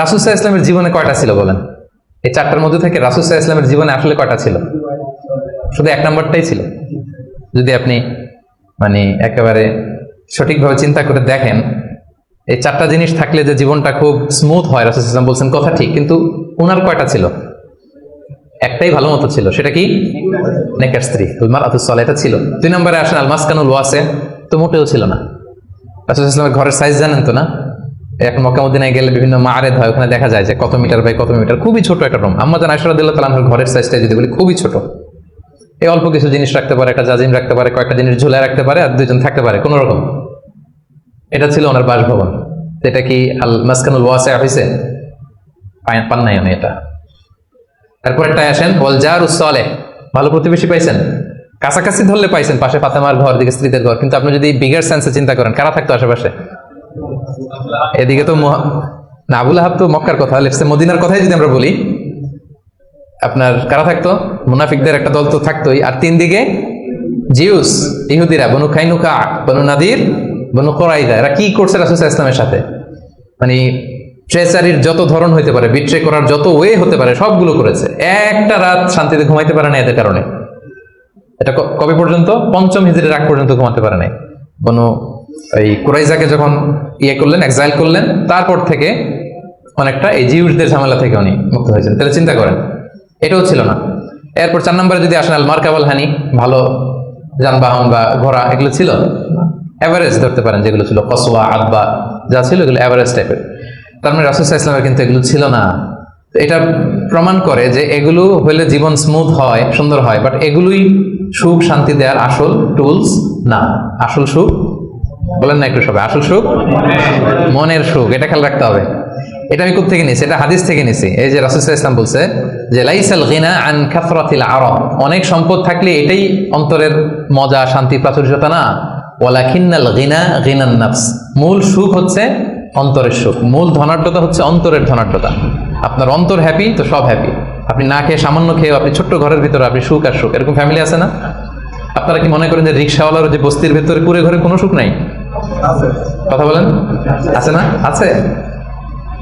রাসূল সাল্লাল্লাহু আলাইহি ওয়াসাল্লামের জীবনে কয়টা ছিল বলেন? এই চারটার মধ্যে থেকে রাসূল সাল্লাল্লাহু আলাইহি ওয়াসাল্লামের জীবনে আসলে কয়টা ছিল? শুধু এক নম্বরটাই ছিল। যদি আপনি মানে একেবারে সঠিকভাবে চিন্তা করে দেখেন, এই চারটা জিনিস থাকলে যে জীবনটা খুব স্মুথ হয়, রাসূল সাল্লাল্লাহু আলাইহি ওয়াসাল্লাম বলছেন কথা ঠিক, কিন্তু ওনার কয়টা ছিল? একটাই ভালো মতো ছিল, সেটা কি? নেকার স্ত্রী, আল মারআতুস সালিহা, এটা ছিল। দুই নম্বরে আসেন আল মাসকানুল ওয়াসি, তো মোটেও ছিল না। রাসূল সাল্লাল্লাহু আলাইহি ওয়াসাল্লামের ঘরের সাইজ জানেন তো না? এখন মক্কা মদিনায় গেলে বিভিন্ন মাআরিদ হয়, ওখানে দেখা যায় যে কত মিটার বাই কত মিটার, খুবই ছোট একটা রুম। আম্মা জান আয়েশা রাদিয়াল্লাহু তাআলার ঘরের সাইজটা যদি বলি খুবই ছোট। এই অল্প কিছু জিনিস রাখতে পারে, একটা জাজিম রাখতে পারে, কয়েকটা জিনিস ঝুলায় রাখতে পারে, আর দুইজন থাকতে পারে কোন রকম। এটা ছিল ওনার বাসভবন। এটা কি আল মাসকানুল ওয়াসি হইছে? পান নাই আমি এটা। তারপরেরটায় আসেন ওয়াল জারুস সালিহ, ভালো প্রতিবেশী পাইছেন, কাছাকাছি ধরলে পাইছেন, পাশে ফাতেমার ঘর, দিকে স্ত্রীদের ঘর। কিন্তু আপনি যদি বিগার সেন্সে চিন্তা করেন, কারা থাকতো আশেপাশে? এদিকে তো না, আবু লাহাব তো মক্কার কথা, লেটস সে মদিনার কথাই যদি আমরা বলি, আপনার কারা থাকতো? মুনাফিকদের একটা দল তো থাকতোই, আর তিন দিকে জিউস, ইহুদিরা, বনু কাইনুকা, বনু নাদির, বনু কুরাইযা। এরা কি করছে রাসূল সাল্লাল্লাহু আলাইহি ওয়াসাল্লামের সাথে? মানে ট্রেচারির যত ধরন হইতে পারে, বিট্রে করার যত ওয়ে হতে পারে, সবগুলো করেছে। একটা রাত শান্তিতে ঘুমাইতে পারে না এদের কারণে। এটা কবে পর্যন্ত? ৫ম হিজরির আগ পর্যন্ত ঘুমাতে পারে নাই। বনু এই কুরাইজাকে যখন করলেন, এক্সাইল করলেন, তারপর থেকে অনেকটা এই জিউসদের ঝামেলা থেকে উনি মুক্ত হয়েছেন। তাহলে চিন্তা করেন, এটাও ছিল না। এরপর ৪ নম্বরে যদি আসেন আল মারকাবুল হানি, ভালো যানবাহন বা ঘোড়া, এগুলো ছিল এভারেজ ধরতে পারেন, যেগুলো ছিল কসওয়া, আদবা, যা ছিল এগুলো এভারেজ টাইপের। তার মানে রাসূল সাল্লাল্লাহু আলাইহি ওয়াসাল্লামের কিন্তু এগুলো ছিল না। এটা প্রমাণ করে যে এগুলো হইলে জীবন স্মুথ হয়, সুন্দর হয়, বাট এগুলোই সুখ শান্তি দেওয়ার আসল টুলস না। আসল সুখ বলেন না একটু সবাই, আসল সুখ মনের সুখ। এটা খেয়াল রাখতে হবে। এটা আমি কোথা থেকে নিয়েছি? এটা হাদিস থেকে নিয়েছি। এই যে রাসূল সাল্লাল্লাহু আলাইহি ওয়াসাল্লাম বলছে যে লাইসাল গিনা আন কাসরাতিল আরাব, অনেক সম্পদ থাকলে এটাই অন্তরের মজা, শান্তি, প্রাচুর্যতা না। ওয়ালাকিন্নাল গিনা গিনান নাফস, মূল সুখ হচ্ছে অন্তরের সুখ, মূল ধনাঢ্যতা হচ্ছে অন্তরের ধনাঢ্যতা। আপনার অন্তর হ্যাপি তো সব হ্যাপি। আপনি না খেয়ে, সামান্য খেয়ে, আপনি ছোট্ট ঘরের ভিতরে আপনি সুখ আর সুখ, এরকম ফ্যামিলি আছে না? আপনারা কি মনে করেন যে রিক্সাওয়ালার যে বস্তির ভেতরে কুড়ে ঘরে কোনো সুখ নাই? কথা বলেন, আছে না? আছে।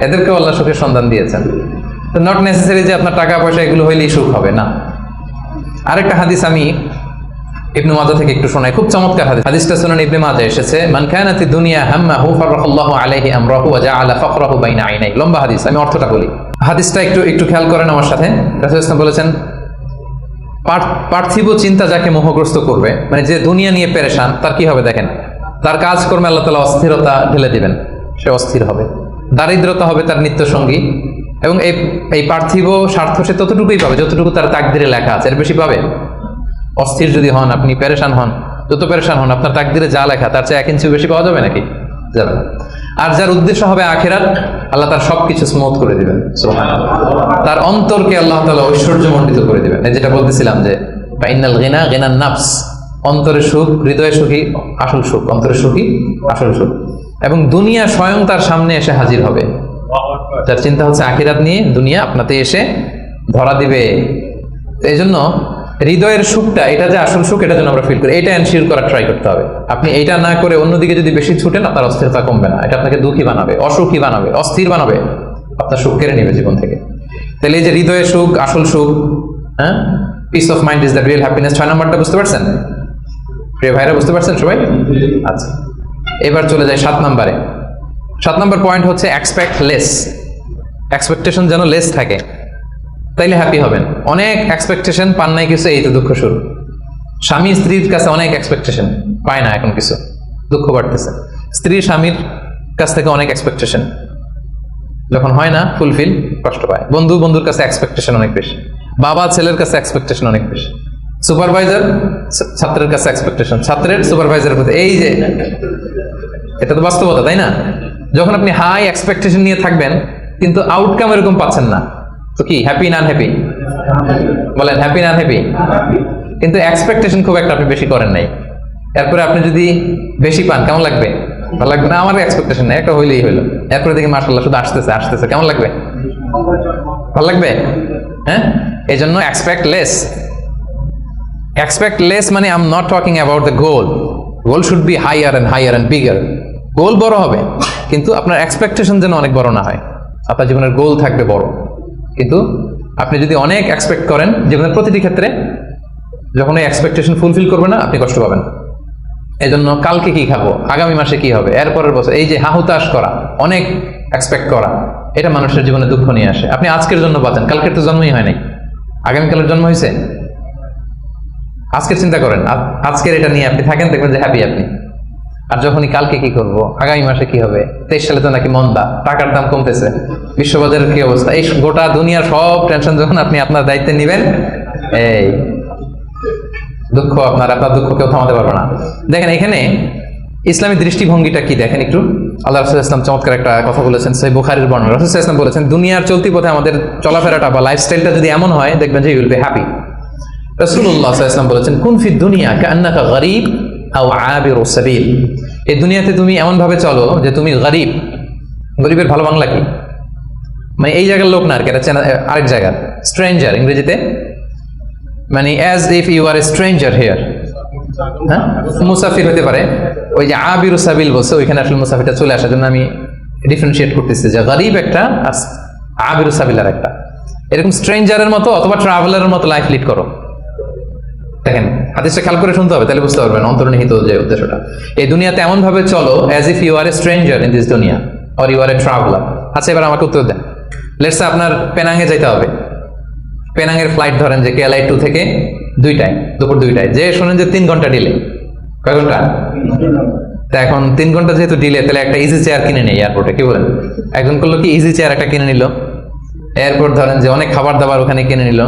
এদেরকেও আল্লাহ সুখের সন্ধান দিয়েছেন। তো নট নেসেসারি যে আপনার টাকা পয়সা এগুলো হইলেই সুখ হবে না। আরেকটা হাদিস আমি ইবনে মাজাহ থেকে একটু শোনাই, খুব চমৎকার হাদিস। হাদিসটা শুনুন, ইবনে মাজাহ এসেছে, মান কানাতি দুনিয়া হাম্মাহু ফারাকাল্লাহু আলাইহি আমরাহু ওয়া জাআলা ফাকরাহু বাইনা আইনাই। লম্বা হাদিস, আমি অর্থটা বলি। হাদিসটা একটু খেয়াল করেন আমার সাথে। রাসূল সাল্লাল্লাহু বলেছেন, পার্থিব চিন্তা যাকে মোহগ্রস্ত করবে, মানে যে দুনিয়া নিয়ে পেরেশান, তার কি হবে দেখেন? তার কাজকর্মে আল্লাহ তাআলা অস্থিরতা ঢেলে দিবেন, সে অস্থির হবে। দারিদ্রতা হবে তার নিত্য সঙ্গী, এবং এই পার্থিব স্বার্থ সে ততটুকুই পাবে যতটুকু তার তাকদিরে লেখা আছে, এর বেশি পাবে? অস্থির যদি হন আপনি, পেরেশান হন, যত পেরেশান হন, আপনার তাকদিরে যা লেখা তার চেয়ে 1 ইঞ্চি বেশি পাওয়া যাবে নাকি? যাবে না। আর যার উদ্দেশ্য হবে আখিরাত, আল্লাহ তার সবকিছু স্মুথ করে দিবেন, সুবহানাল্লাহ। তার অন্তরকে আল্লাহ তাআলা ঐশ্বর্যমণ্ডিত করে দিবেন। যেটা বলতেছিলাম যে ফাইনাল গিনা গিনান নাফস, অন্তরের সুখ, হৃদয়ে সুখী আসল সুখ, অন্তরের সুখী আসল সুখ। এবং দুনিয়া স্বয়ং তার সামনে এসে হাজির হবে। যার চিন্তা হচ্ছে আখিরাত নিয়ে, দুনিয়া আপনাতে এসে ধরা দিবে। এই জন্য হৃদয়ের সুখটা, এটা যে আসল সুখ, এটা যেন আমরা ফিল করি, এটা এনশিওর করার ট্রাই করতে হবে। আপনি এইটা না করে অন্যদিকে যদি বেশি ছুটেন, আপনার অস্থিরতা কমবে না, এটা আপনাকে দুঃখী বানাবে, অসুখী বানাবে, অস্থির বানাবে, আপনার সুখ কেড়ে নেবে জীবন থেকে। তাহলে এই যে হৃদয়ের সুখ, আসল সুখ, হ্যাঁ, piece of mind is the real happiness, 6 নম্বরটা বুঝতে পারছেন প্রিয় ভাইরা? বুঝতে পারছেন সবাই? আচ্ছা, এবার চলে যায় 7 নম্বরে। 7 নম্বর পয়েন্ট হচ্ছে এক্সপেক্ট লেস। এক্সপেকটেশন যেন লেস থাকে, তাইলে হ্যাপি হবেন। অনেক এক্সপেকটেশন পান নাই কিছু, এই তো দুঃখ শুরু। স্বামী স্ত্রীর কাছে অনেক এক্সপেকটেশন, পায় না এখন কিছু, দুঃখ বাড়তেছে। স্ত্রী স্বামীর কাছ থেকে অনেক এক্সপেকটেশন, যখন হয় না ফুলফিল, কষ্ট পায়। বন্ধু বন্ধুর কাছে এক্সপেকটেশন অনেক বেশি, বাবা ছেলের কাছে এক্সপেকটেশন অনেক বেশি, সুপারভাইজার ছাত্রের কাছে এক্সপেকটেশন, ছাত্রের সুপারভাইজারের প্রতি। এই যে এটা তো বাস্তবতা, তাই না? যখন আপনি হাই এক্সপেকটেশন নিয়ে থাকবেন কিন্তু আউটকাম এরকম পাচ্ছেন না, তো কি হ্যাপি না আনহ্যাপি? বলেন হ্যাপি না আনহ্যাপি? কিন্তু এক্সপেকটেশন খুব একটা আপনি বেশি করেন নাই, এরপরে আপনি যদি বেশি পান কেমন লাগবে? ভালো লাগবে না? আমার এক্সপেকটেশন নাই, একটা হইলেই হইলো, এরপরে দেখি মাশাআল্লাহ শুধু আসতেছে আসতেছে, কেমন লাগবে? ভালো লাগবে? হ্যাঁ, এই জন্য এক্সপেক্ট লেস। এক্সপেক্ট লেস মানে I am not talking about the goal. Goal should be higher and higher and bigger. Goal বড় হবে, কিন্তু আপনার এক্সপেকটেশন যেন অনেক বড় না হয়। আপনার জীবনের গোল থাকবে বড়, কিন্তু আপনি যদি অনেক এক্সপেক্ট করেন জীবনের প্রতিটি ক্ষেত্রে, যখন এই এক্সপেকটেশন ফুলফিল করবে না, আপনি কষ্ট পাবেন। এই জন্য কালকে কি খাবো, আগামী মাসে কি হবে, এরপরের বছর, এই যে হাহুতাশ করা, অনেক এক্সপেক্ট করা, এটা মানুষের জীবনে দুঃখ নিয়ে আসে। আপনি আজকের জন্য বাঁচেন, কালকের তো জন্মই হয় নাই, আগামীকালের জন্ম হয়েছে। আজকের চিন্তা করেন, আজকের এটা নিয়ে আপনি থাকেন, দেখবেন যে হ্যাপি আপনি। আর যখনই কালকে কি করব, আগামী মাসে কি হবে, 23 সালে তো নাকি মন্দা, টাকার দাম কমতেছে, বিশ্ববাজারের কি অবস্থা, এই গোটা দুনিয়ার সব টেনশন যখন আপনি আপনার দায়িত্বে নিবেন, এই দুঃখ আপনার দুঃখ কেউ থামাতে পারবে না। দেখেন এখানে ইসলামী দৃষ্টিভঙ্গিটা কি দেখেন একটু। আল্লাহ রাসূলুল্লাহ সাল্লাল্লাহু আলাইহি ওয়াসাল্লাম চমৎকার একটা কথা বলেছেন, সহিহ বুখারীর বর্ণনা। রাসূলুল্লাহ সাল্লাল্লাহু আলাইহি ওয়াসাল্লাম বলেছেন, দুনিয়ার চলতি পথে আমাদের চলাফেরাটা বা লাইফস্টাইলটা যদি এমন হয়, দেখবেন যে ইউ উইল বি হ্যাপি। রাসূলুল্লাহ সাল্লাল্লাহু আলাইহি ওয়াসাল্লাম বলেছেন, কুন ফিদ দুনিয়া কাআন্নাকা গরীব আও আবিরু সাবিল। এই দুনিয়াতে তুমি এমন ভাবে চলো যে তুমি গরীব। গরীবের ভালো বাংলা কি? মানে এই জায়গার লোক না আর কি, এটা আরেক জায়গার, স্ট্রেঞ্জার ইংরেজিতে, মানে as if you are a stranger here. হ্যাঁ, মুসাফির হতে পারে। ওই যে আবিরু সাবিল বলছে, ওইখানে আসলে মুসাফিরটা চলে আসার জন্য আমি ডিফারেন্সিয়েট করতেছি যে গরীব একটা আর আবিরু সাবিল আর একটা। এরকম স্ট্রেঞ্জারের মতো অথবা ট্রাভেলারের মতো লাইফ লিড করো। দেখেন হাদিসটা খেয়াল করে শুনতে হবে, তাহলে বুঝতে পারবেন অন্তর্নিহিত যে উদ্দেশ্যটা। এই দুনিয়াতে এমন ভাবে চলো as if you are a stranger in this দুনিয়া or you are a traveller. আচ্ছা, এবার আমাকে উত্তর দেন। লেটস সে আপনার পেনাঙে যেতে হবে, পেনাঙের ফ্লাইট ধরেন যে কেএলআই 2 থেকে 2টায়, দুপুর 2টায়, যে শোনেন যে 3 ঘন্টা ডিলে। কয় ঘন্টা? তা এখন 3 ঘন্টা যেহেতু ডিলে, তাহলে একটা ইজি চেয়ার কিনে নেই এয়ারপোর্টে, কি বলেন? একজন করলো কি, ইজি চেয়ার একটা কিনে নিল। এয়ারপোর্ট ধরেন যে অনেক খাবার দাবার ওখানে কিনে নিল,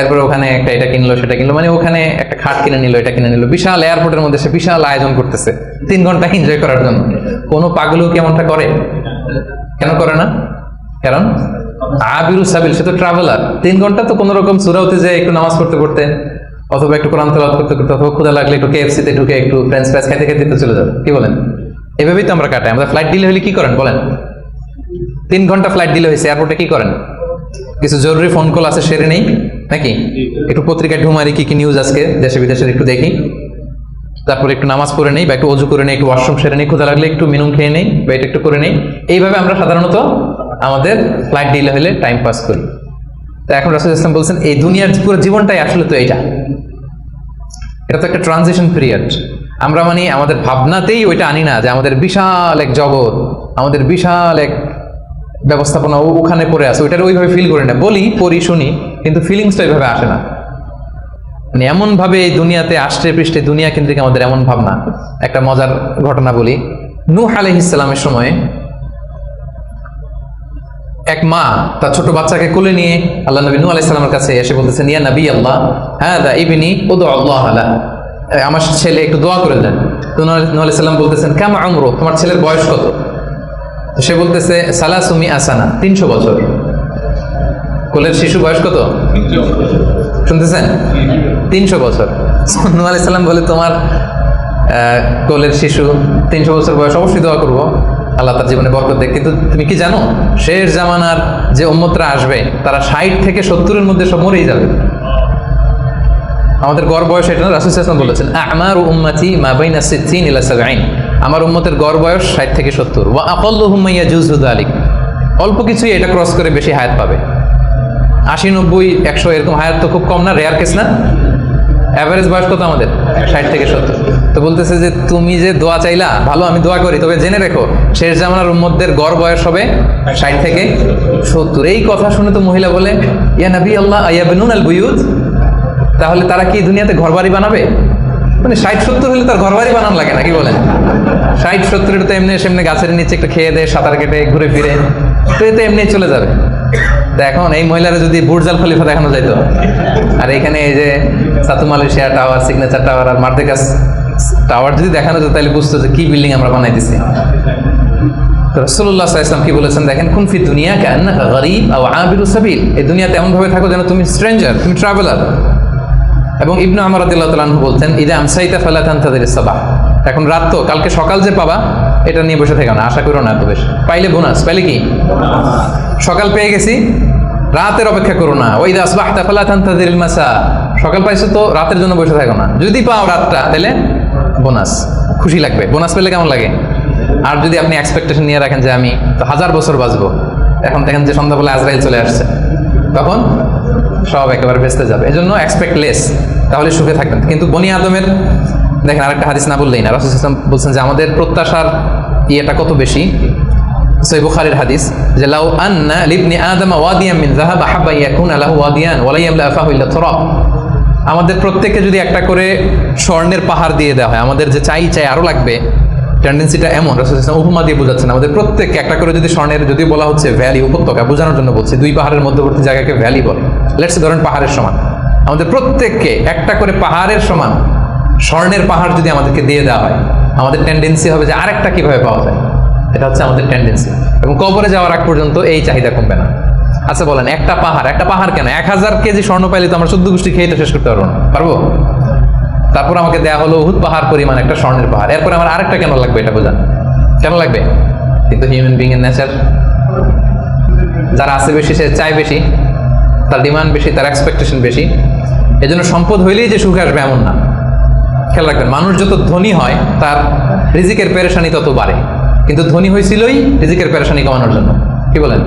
এরপরে ওখানে একটা এটা কিনলো সেটা কিনলো, মানে ওখানে একটা খাট কিনে নিল, এটা কিনে নিল। বিশাল এয়ারপোর্টের মধ্যে সে বিশাল আয়োজন করতেছে 3 ঘন্টা এনজয় করার জন্য। কোনো পাগলও কেমনটা করে? কেন করে না? কারণ আবিরু সাবিল, সে তো ট্রাভেলার। 3 ঘন্টা তো কোনো রকম সূরাতে যায় একটু নামাজ পড়তে পড়তে, অথবা একটু কোরআন তেলাওয়াত করতে করতে, অথবা ক্ষুধা লাগলে একটু কেএফসি তে ঢুকে একটু ফ্রেঞ্চ ফ্রাইস খেতে খেতে তো চলে যাবে, কি বলেন? এভাবেই তো আমরা কাটাই। আমরা ফ্লাইট ডিলে হলে কি করেন বলেন? 3 ঘন্টা ফ্লাইট ডিলে হয়েছে, এয়ারপোর্টে কি করেন? কিছু জরুরি ফোন কল আছে, সেরে নেই নাকি? একটু পত্রিকায় ঢুমারি, কি কি নিউজ আজকে দেশে বিদেশের একটু দেখি, তারপরে একটু নামাজ পড়ে নেই বা একটু অজু করে নেই, একটু ওয়াশরুম সেরে নেই, ক্ষুধা লাগলে একটু মিনুম খেয়ে নেই বা এটা একটু করে নেই। এইভাবে আমরা সাধারণত আমাদের ফ্লাইট ডিলে হলে টাইম পাস করি। তো এখন রাসূল ইসলাম বলছেন, এই দুনিয়ার পুরো জীবনটাই আসলে তো এটা তো একটা ট্রানজিশন পিরিয়ড। আমরা মানে আমাদের ভাবনাতেই ওইটা আনি না যে আমাদের বিশাল এক জগৎ, আমাদের বিশাল এক ব্যবস্থাপনা ওখানে পড়ে আছে, ওইটার ওইভাবে ফিল করি না। বলি, পড়ি, শুনি, কিন্তু ফিলিংসটা ওইভাবে আসে না। মানে এমন ভাবে এই দুনিয়াতে আষ্টে পৃষ্ঠে দুনিয়া কেন্দ্রিক আমাদের এমন ভাবনা। একটা মজার ঘটনা বলি। নূহ আলাইহিস সালামের সময়ে এক মা তার ছোট বাচ্চাকে কোলে নিয়ে আল্লাহ নবী নূহ আলাইহিস সালামের কাছে এসে বলতেছেন, ইয়া নবী আল্লাহ হাদা ইবনি উদউ আল্লাহ লা, আমার ছেলে একটু দোয়া করে দেন। তো নূহ আলাইহিস সালাম বলতেছেন, কাম আমরু, তোমার ছেলের বয়স কত? তো সে বলতেছে সালাসুমি আসানা, 300 বছর। কোলের শিশু বয়স কত শুনতেছেন? 300 বছর। নূহ আলাইহিস সালাম বলে, তোমার কোলের শিশু 300 বছর বয়স, অবশ্যই দোয়া করবো, আল্লাহ তার জীবনে বরকত দেখ। কিন্তু তুমি কি জানো, শেষ জামানার যে উম্মতরা আসবে তারা 60 থেকে 70-এর মধ্যে সব মরেই যাবে। আমাদের গড় বয়স এটা না, রাসূল সাল্লাল্লাহু আলাইহি ওয়াসাল্লাম বলেছেন, আমারু উম্মতি মা বাইনা 60 ইলা 70, আমার উম্মতের গড় বয়স 60 থেকে 70। ওয়া আকাল্লুহুম মা ইয়াজুজু যালিক, অল্প কিছুই এটা ক্রস করে বেশি হায়াত পাবে। 80, 90, 100 এরকম হায়াত তো খুব কম না, রেয়ার কেস না? অ্যাভারেজ বয়স কত আমাদের? 60 থেকে 70। তো বলতেছে যে তুমি যে দোয়া চাইলা, ভালো, আমি দোয়া করি, তবে জেনে রেখো শেষ জামানার উম্মতদের গড় বয়স হবে 60 থেকে 70। এই কথা শুনে তো মহিলা বলে, ইয়া নবী আল্লাহ আয়াবনুন আল বুয়ুত, তাহলে তারা কি দুনিয়াতে ঘরবাড়ি বানাবে? মানে 60-70 হলে তার ঘরবাড়ি বানানো লাগে না, কি বলেন? 60-70 তো এমনি সেমনি গাছের নিচে একটু খেয়ে দেয়, সাঁতার কেটে ঘুরে ফিরে, তো এতে এমনি চলে যাবে। তো এখন এই মহিলারা যদি বুর্জ আল খলিফা দেখানো যাইতো, আর এখানে এই যে সাতু মালয়েশিয়া টাওয়ার, সিগনেচার টাওয়ার আর মার্দেকাস টাওয়ার যদি দেখানো যেত, তাহলে বুঝতো যে কি বিল্ডিং আমরা বানাইতেছি। তো রাসূলুল্লাহ সাল্লাল্লাহু আলাইহি ওয়াসাল্লাম কি বলেছেন দেখেন, কুন ফি দুনিয়া কান্নাকা গরীব আও আবিরু সাবিল, এই দুনিয়াতে এমন ভাবে থাকো যেন তুমি স্ট্রেঞ্জার, তুমি ট্রাভেলার। এবং ইবনু আমর রাদিয়াল্লাহু তাআলা আনহু বলতেন, ইদা আমসাইতা ফালা তানতাযিরিস সাবাহ, এখন রাত তো, কালকে সকাল যে পাবা এটা নিয়ে বসে থেকো না, আশা করো না এত বেশি। পাইলে বোনাস, পাইলে কি সকাল পেয়ে গেছি, রাতের অপেক্ষা করো না। ওয়া ইদা আসবাহতা ফালা তানতাযিরিল মাসা, সকাল পাইছো তো রাতের জন্য বসে থাকো না, যদি পাও রাতটা তাহলে বোনাস, খুশি লাগবে। বোনাস পেলে কেমন লাগে? আর যদি আপনি এক্সপেকটেশন নিয়ে রাখেন যে আমি তো 1000 বছর বাঁচবো, এখন দেখেন যে সন্ধ্যাবেলা আজরাইল চলে আসছে, তখন সব একেবারে ভেস্তে যাবে। এজন্য এক্সপেক্ট লেস, তাহলে সুখে থাকবেন। কিন্তু বনি আদমের দেখেন আরেকটা হাদিস না বললেই না, রাসূল সাল্লাল্লাহু আলাইহি ওয়াসাল্লাম বলছেন যে আমাদের প্রত্যাশার ইয়েটা কত বেশি। সহিহ বুখারীর হাদিস, যে লাউ আন্না লিবনি আদম ওয়াদিয়ান মিন যাহাব আহাব্বা ইয়াকুনা লাহু ওয়াদিয়ান ওয়া লা ইয়ামলা আফাহু ইল্লা তুরাব, আমাদের প্রত্যেককে যদি একটা করে স্বর্ণের পাহাড় দিয়ে দেওয়া হয়, আমাদের যে চাই আরো লাগবে, টেন্ডেন্সিটা এমন। রাসূল সাল্লাল্লাহু আলাইহি ওয়াসাল্লাম উপমা দিয়ে বোঝাচ্ছেন, আমাদের প্রত্যেককে একটা করে যদি স্বর্ণের, যদি বলা হচ্ছে ভ্যালি, উপত্যকা বোঝানোর জন্য বলছে, 2 পাহাড়ের মধ্যবর্তী জায়গাকে ভ্যালি বলে, লেটস সে ধরেন পাহাড়ের সমান, আমাদের প্রত্যেককে একটা করে পাহাড়ের সমান স্বর্ণের পাহাড় যদি আমাদেরকে দিয়ে দেওয়া হয়, আমাদের টেন্ডেন্সি হবে যে আরেকটা কিভাবে পাওয়া যায়, এটা হচ্ছে আমাদের টেন্ডেন্সি। এবং কবরে যাওয়ার আগ পর্যন্ত এই চাহিদা কমবে না। আচ্ছা বলেন, একটা পাহাড় কেন, 1000 কেজি স্বর্ণ পাইলে তো আমরা 14 গোষ্ঠী খেয়ে তো শেষ করতে পারবো না, পারবো? তারপর আমাকে দেয়া হলো উহুদ পাহাড় পরিমাণ একটা স্বর্ণের পাহাড়, এরপরে আমার আরেকটা কেন লাগবে, এটা বোঝান কেন লাগবে? কিন্তু হিউম্যান বিং এর নেচার, যারা আছে বেশি সে চায় বেশি, তার ডিমান্ড বেশি, তার এক্সপেকটেশন বেশি। এজন্য সম্পদ হইলেই যে সুখ আসবে এমন না। খেয়াল রাখবেন, মানুষ যত ধনী হয় তার রিজিকের পেরেশানি তত বাড়ে, কিন্তু ধনী হয়েছিলই রিজিকের পেরেশানি কমানোর জন্য। কি বলেন?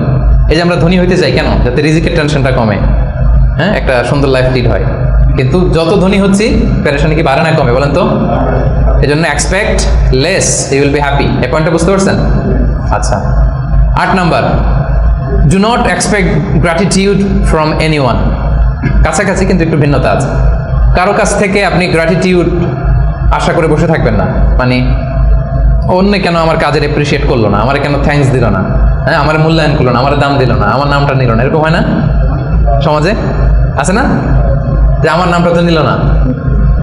এই যে আমরা ধনী হইতে চাই কেন? যাতে রিজিকের টেনশনটা কমে, হ্যাঁ, একটা সুন্দর লাইফ লিড হয়। কিন্তু যত ধনী হচ্ছি পেরেশানি কি বাড়ে না কমে বলেন তো? এই জন্য expect less, you will be happy. এই পয়েন্টটা বুঝতে পারছেন? আচ্ছা, 8 number, do not expect gratitude from anyone. কাছাকাছি কিন্তু একটু ভিন্নতা আছে। কারো কাছ থেকে আপনি গ্র্যাটিটিউড আশা করে বসে থাকবেন না, মানে অন্য কেন আমার কাজের অ্যাপ্রিসিয়েট করলো না, আমার কেন থ্যাঙ্কস দিল না, হ্যাঁ, আমার মূল্যায়ন করলো না, আমার দাম দিল না, আমার নামটা নিল না, এরকম হয় না সমাজে? আছে না যে আমার নামটা তো নিল না,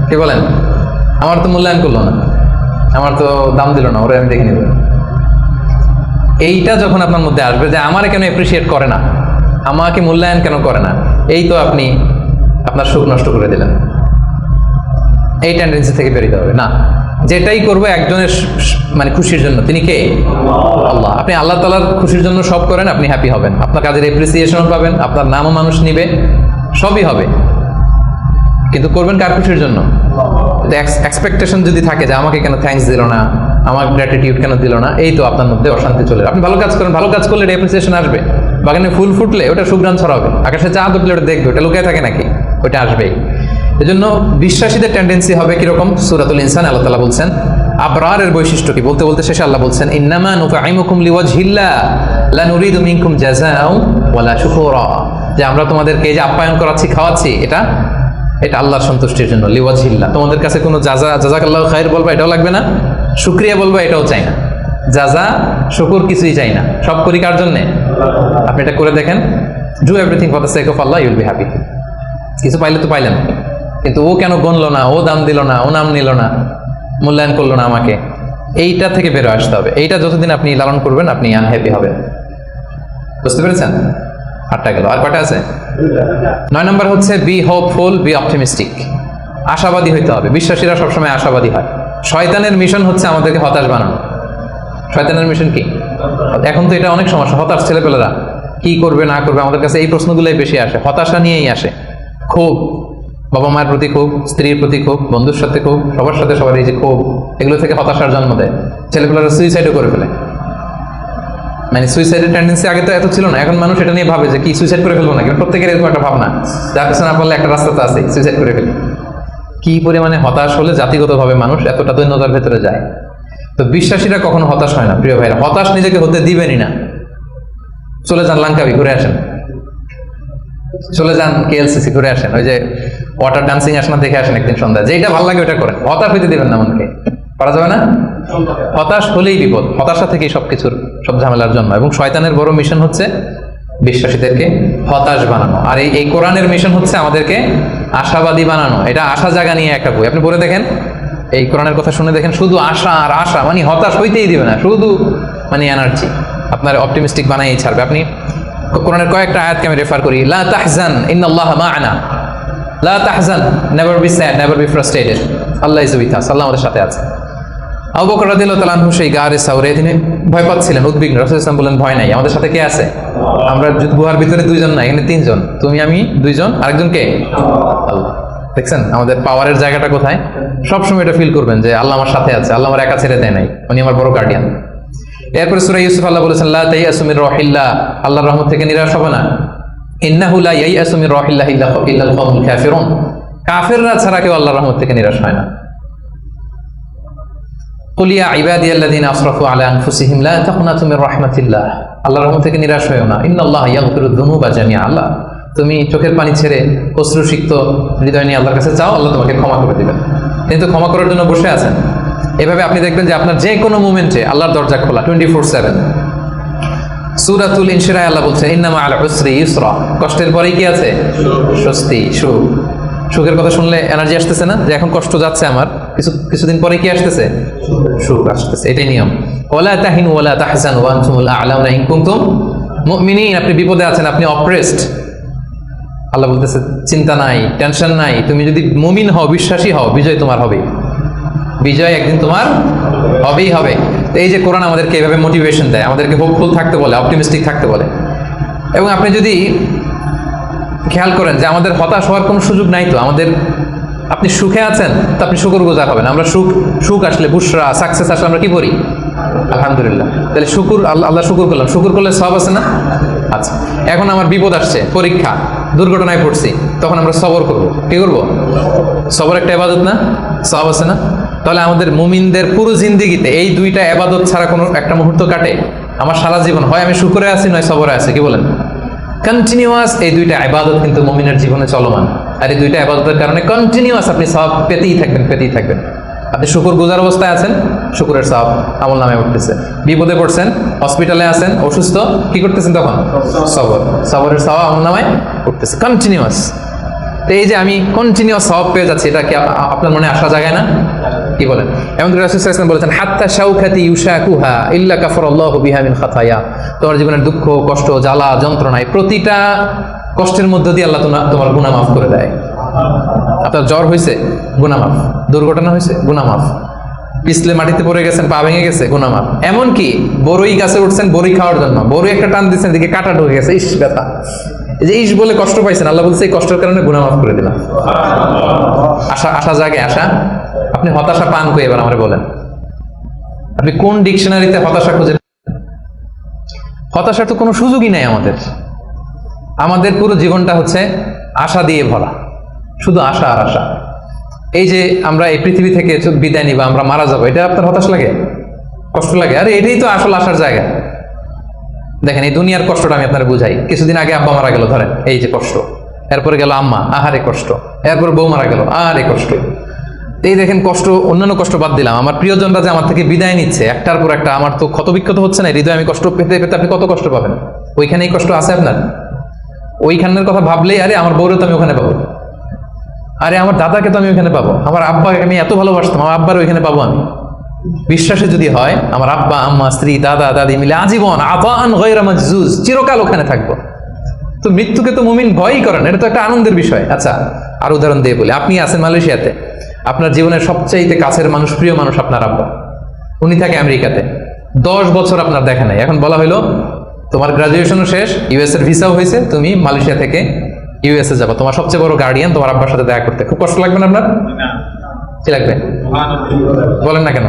কি বলেন, আমার তো মূল্যায়ন করলো না, আমার তো দাম দিল না, ওরা আমি দেখে নিব। এইটা যখন আপনার মধ্যে আসবে যে আমারে কেন অ্যাপ্রিসিয়েট করে না, আমাকে মূল্যায়ন কেন করে না, এই তো আপনি আপনার সুখ নষ্ট করে দিলেন। এই টেন্ডেন্সি থেকে বেরিয়ে হবে না। যেটাই করবো একজনের মানে খুশির জন্য, তিনি কে? আল্লাহ। আপনি আল্লাহ তাআলার খুশির জন্য সব করেন, আপনি হ্যাপি হবেন, আপনার কাজের অ্যাপ্রিসিয়েশনও পাবেন, আপনার নামও মানুষ নিবে, সবই হবে। কিন্তু করবেন কার খুশির জন্য? এক্সপেকটেশন যদি থাকে যে আমাকে কেন থ্যাঙ্কস দিল না, আমার গ্র্যাটিটিউড কেন দিল না, এই তো আপনার মধ্যে অশান্তি চলে। আপনি ভালো কাজ করেন, ভালো কাজ করলে অ্যাপ্রিসিয়েশন আসবে, বাগানে ফুল ফুটলে ওটা সুঘ্রাণ ছড়াবে, আকাশে চাঁদ উঠলে ওটা দেখবে, ওটা লুকিয়ে থাকে নাকি? ওটা আসবেই। এজন্য বিশ্বাসীদের টেন্ডেন্সি হবে কিরকম? সূরাতুল ইনসান আল্লাহ তাআলা বলছেন আবরারের বৈশিষ্ট্য কি, বলতে বলতে শেষে আল্লাহ বলছেন ইন্নামা নুতঈমুকুম লিওয়াজহিল্লাহ লা নুরিদু মিনকুম জাযাআও ওয়ালা শুকুরা, যে আমরা তোমাদেরকে এই যে আপ্যায়ন করাচ্ছি, খাওয়াচ্ছি, এটা আল্লাহর সন্তুষ্টির জন্য, লিওয়াজহিল্লাহ। তোমাদের কাছে কোনো জাযাকাল্লাহু খায়র বলবা এটাও লাগবে না, শুকরিয়া বলবা এটাও চাই না, জাযা শুকুর কিছুই চাই না, সব করি কার জন্যে? আপনি এটা করে দেখেন, do everything for the sake of Allah, you will be happy. কিছু পাইলে তো পাইলেন, কিন্তু ও কেন গণলো না, ও দাম দিল না, ও নাম নিল না, মূল্যায়ন করলো না আমাকে, এইটা থেকে বেরো আসতে হবে। এইটা যতদিন আপনি লালন করবেন আপনি আনহ্যাপি হবেন। বুঝতে পেরেছেন? 8টা গেল, আর কয়টা আছে? 9 নম্বর হচ্ছে বি হোপফুল, বি অপটিমিস্টিক। আশাবাদী হইতে হবে। বিশ্বাসীরা সবসময় আশাবাদী হয়। শয়তানের মিশন হচ্ছে আমাদেরকে হতাশ বানানো। শয়তানের মিশন কি? এখন তো এটা অনেক সমস্যা, হতাশ ছেলেপেলেরা কি করবে না করবে, আমাদের কাছে এই প্রশ্নগুলোই বেশি আসে, হতাশা নিয়েই আসে। ক্ষোভ, বাবা মায়ের প্রতি ক্ষোভ, স্ত্রীর প্রতি ক্ষোভ, বন্ধুর সাথে ক্ষোভ, সবার সাথে সবার এই যে ক্ষোভ, এগুলো থেকে হতাশার জন্ম দেয়। ছেলেপেলেরা সুইসাইডও করে ফেলে। মানে সুইসাইডের টেন্ডেন্সি আগে তো এত ছিল না, এখন মানুষ এটা নিয়ে ভাবে যে কি সুইসাইড করে ফেলবো না, কিন্তু প্রত্যেকের এরকম একটা ভাবনা, যার পেছনে না পারলে একটা রাস্তা তো আছে, সুইসাইড করে ফেলি। কি পরিমাণে হতাশ হলে জাতিগতভাবে মানুষ এতটা দৈন্যতার ভেতরে যায়। তো বিশ্বাসীরা কখনো হতাশ হয় না প্রিয় ভাইরা, হতাশ নিজেকে হতে দিবেনই না। চলে যান লাঙ্কাবি ঘুরে আসেন, চলে যান কেএলসিসি ঘুরে আসেন, ওই যে ওয়াটার ডান্সিং আসেন দেখে আসেন একদিন সন্ধ্যা, যেটা ভালো লাগে ওটা করেন। হতাশ হইতে দিবেন না মনকে, করা যাবে না। হতাশ হলেই বিপদ, হতাশা থেকেই সবকিছুর সব ঝামেলার জন্ম। এবং শয়তানের বড় মিশন হচ্ছে বিশ্বাসীদেরকে হতাশ বানানো, আর এই কোরআনের মিশন হচ্ছে আমাদেরকে আশাবাদী বানানো। এটা আশা জাগা নিয়ে একটা বই, আপনি পড়ে দেখেন, এই কোরআনের কথা শুনে দেখেন, শুধু আশা আর আশা, মানে হতাশ হইতেই দিবে না, শুধু মানে এনার্জি আপনার অপটিমিস্টিক বানাই ছাড়বে। আপনি কোরআনের কয়েকটা আয়াতকে আমি রেফার করি, লা তাহজান ইন্নাল্লাহা মা'ানা, লা তাহজান, never be sad, never be frustrated, Allah is with us, আল্লাহ আমাদের সাথে আছে। আবু বকর রাদিয়াল্লাহু তাআলা আনহু সেই গারে সাউরে তিনি ভয় পাচ্ছিলেন, উদ্বিগ্ন। রাসূল সাল্লাল্লাহু আলাইহি ওয়াসাল্লাম বললেন, ভয় নাই, আমাদের সাথে কে আছে? আমরা গুহার ভিতরে 2 জন না, এখানে 3 জন, তুমি আমি 2 জন, আরেকজন কে? আল্লাহ। দেখছেন আমাদের পাওয়ারের জায়গাটা কোথায়? সবসময় এটা ফিল করবেন যে আল্লাহ আমার সাথে আছে, আল্লাহ আমার একা ছেড়ে দেয় নাই, উনি আমার বড় গার্ডিয়ান। এরপরে সূরা ইউসুফ আল্লাহ বলেছেন, লা তাইয়াসু মির রাহিল্লাহ, আল্লাহর রহমত থেকে নিরাশ হবে না। ইন্নাহু লা ইয়াইয়াসু মির রাহিল্লাহ ইল্লাল কওমুল কাফিরুন, কাফেররা ছাড়া কেউ আল্লাহর রহমত থেকে নিরাশ হয় না। কুল ইয়া ইবাদিয়াল্লাযিনা আসরাফু আলা আনফুসিহিম লা তাকনাতু মির রাহমাতিল্লাহ, আল্লাহর রহমত থেকে নিরাশ হয়ো না। ইন্নাল্লাহা ইয়াগফিরুদ যুনুবা জামিআ, আল্লাহ তুমি চোখের পানি ছেড়ে অশ্রুসিক্ত হৃদয় নিয়ে আল্লাহর কাছে চাও, আল্লাহ তোমাকে ক্ষমা করে দিবেন। কিন্তু ক্ষমা করার জন্য বসে আছেন। এভাবে আপনি দেখবেন যে আপনার যে কোনো মোমেন্টে আল্লাহর দরজা খোলা 24/7। সূরাতুল ইনশিরাহ আল্লাহ বলছেন, ইন্নামা আল উসরি ইউসরা, কষ্টের পরেই কি আছে? স্বস্তি, সুখ। সুখের কথা শুনলে এনার্জি আসতেছে না, যে এখন কষ্ট যাচ্ছে আমার, কিছুদিন পরে কি আসতেছে? সুখ আসতেছে। এটাই নিয়ম। ওয়ালা তাহিনু ওয়ালা তাহজানু ওয়া আনতুমুল আ'লাউনা ইন কুনতুম মুমিনিন, আপনি বিপদে আছেন, আপনি অপ্রেসড, আল্লাহ বলতেছে চিন্তা নাই, টেনশন নাই, তুমি যদি মুমিন হও, বিশ্বাসী হও, বিজয় তোমার হবে, বিজয় একদিন তোমার হবেই হবে। তো এই যে কোরআন আমাদেরকে এইভাবে মোটিভেশন দেয়, আমাদেরকে হোপফুল থাকতে বলে, অপটিমিস্টিক থাকতে বলে। এবং আপনি যদি খেয়াল করেন যে আমাদের হতাশ হওয়ার কোনো সুযোগ নাই, তো আমাদের, আপনি সুখে আছেন তো আপনি শুকরগুজার হবেন। আমরা সুখ আসলে, বুশরা, সাকসেস আসলে আমরা কি করি? আলহামদুলিল্লাহ। তাহলে শুকুর, আল্লাহ শুকুর করলাম, শুকুর করলে সওয়াব আছে না? আচ্ছা, এখন আমার বিপদ আসছে, পরীক্ষা, দুর্ঘটনায় পড়ছি, তখন আমরা সবর করব। কি করব? সবর একটা ইবাদত না? সওয়াব আছে না? তাহলে আমাদের মুমিনদের পুরো জিন্দেগিতে এই 2টা ইবাদত ছাড়া কোনো একটা মুহূর্ত কাটে? আমার সারা জীবন হয় আমি শুকরে আছি, নয় সবরে আছি। কি বলেন? কন্টিনিউয়াস এই 2টা ইবাদত কিন্তু মুমিনের জীবনে চলমান, আর এই 2টা ইবাদতের কারণে কন্টিনিউয়াস আপনি সওয়াব পেতেই থাকবেন। আপনি শুকর গুজার অবস্থায় আছেন, শুকরের সওয়াব আমল নামে উঠতেছে। বিপদে পড়ছেন, হসপিটালে আছেন, অসুস্থ, কি করতেছেন তখন? সবরের সওয়াব আমল নামে উঠতেছে কন্টিনিউয়াস। তো এই যে আমি কন্টিনিউয়াস সওয়াব পেয়ে যাচ্ছি, এটা কি আপনার মনে আশা জাগায় না? কি বলেন? এমন রাসূল সাল্লাল্লাহু আলাইহি ওয়াসাল্লাম বলেছেন, হাত্তা শাওকাতি ইউশাকুহা ইল্লা কাফারাল্লাহু বিহা মিন খাতায়া, তোমার জীবনের দুঃখ, কষ্ট, জ্বালা, যন্ত্রণায় প্রতিটা কষ্টের মধ্য দিয়ে আল্লাহ তোমার গুনাহ মাফ করে দেয়। আপনার জ্বর হয়েছে, গুনাহ মাফ। দুর্ঘটনা হয়েছে, গুনাহ মাফ। পিছলে মাটিতে পড়ে গেছেন, পা ভেঙে গেছে, গুনাহ মাফ। এমনকি বড়ই গাছে উঠছেন বড়ই খাওয়ার জন্য, বড়ই একটা টান দিচ্ছেন, দিকে কাঁটা ঢুকে গেছে, ইস ব্যথা, এই যে ইস বলে কষ্ট পাইছেন, আল্লাহ বলছে এই কষ্টের কারণে গুনাহ মাফ করে দিলাম। আশা জাগে, আশা। আপনি হতাশা পান করে এবার আমারে বলেন, আপনি কোন ডিকশনারিতে হতাশা খুঁজে? হতাশার তো কোনো সুযোগই নাই আমাদের পুরো জীবনটা হচ্ছে আশা দিয়ে ভরা, শুধু আশা আর আশা। এই যে আমরা এই পৃথিবী থেকে বিদায় নিব, আমরা মারা যাবো, এটা আপনার হতাশ লাগে? কষ্ট লাগে? আরে এটাই তো আসল আশার জায়গা। দেখেন এই দুনিয়ার কষ্টটা আমি আপনার বুঝাই। কিছুদিন আগে আব্বা মারা গেল, ধরেন, এই যে কষ্ট। এরপরে গেল আম্মা, আহারে কষ্ট। এরপরে বউ মারা গেল, আহারে কষ্ট। এই দেখেন কষ্ট, অন্যান্য কষ্ট বাদ দিলাম, আমার প্রিয়জনরা যে আমার থেকে বিদায় নিচ্ছে একটার পর একটা, আমার তো ক্ষতবিক্ষত হচ্ছে না হৃদয়, আমি কষ্ট পেতে পেতে আপনি কত কষ্ট পাবেন? ওইখানেই কষ্ট আছে আপনার? ওইখানের কথা ভাবলেই আরে আমার বউরে তো আমি ওখানে পাবো, আরে আমার দাদাকে তো আমি ওইখানে পাবো, আমার আব্বাকে আমি এত ভালোবাসতাম, আমার আব্বার ওইখানে পাবো আমি। বিশ্বাসে যদি হয় আমার আব্বা আম্মা স্ত্রী দাদা দাদি মিলে আজীবন আতান গায়রা মাজজুজ, চিরকাল ওখানে থাকবো। তো মৃত্যুকে তো মুমিন ভয়ই করেন, এটা তো একটা আনন্দের বিষয়। আচ্ছা আর উদাহরণ দিয়ে বলি, আপনি আছেন মালয়েশিয়াতে, আপনার জীবনের সবচাইতে কাছের মানুষ, প্রিয় মানুষ আপনার আব্বা, উনি থাকে আমেরিকাতে, 10 বছর আপনার দেখা নাই। এখন বলা হলো তোমার গ্রাজুয়েশনও শেষ, ইউএস এর ভিসাও হয়েছে, তুমি মালয়েশিয়া থেকে ইউএসএ যাবো, তোমার সবচেয়ে বড় গার্ডিয়ান তোমার আব্বার সাথে দেখা করতে, খুব কষ্ট লাগবে না আপনার? কি লাগবে বলেন না কেন,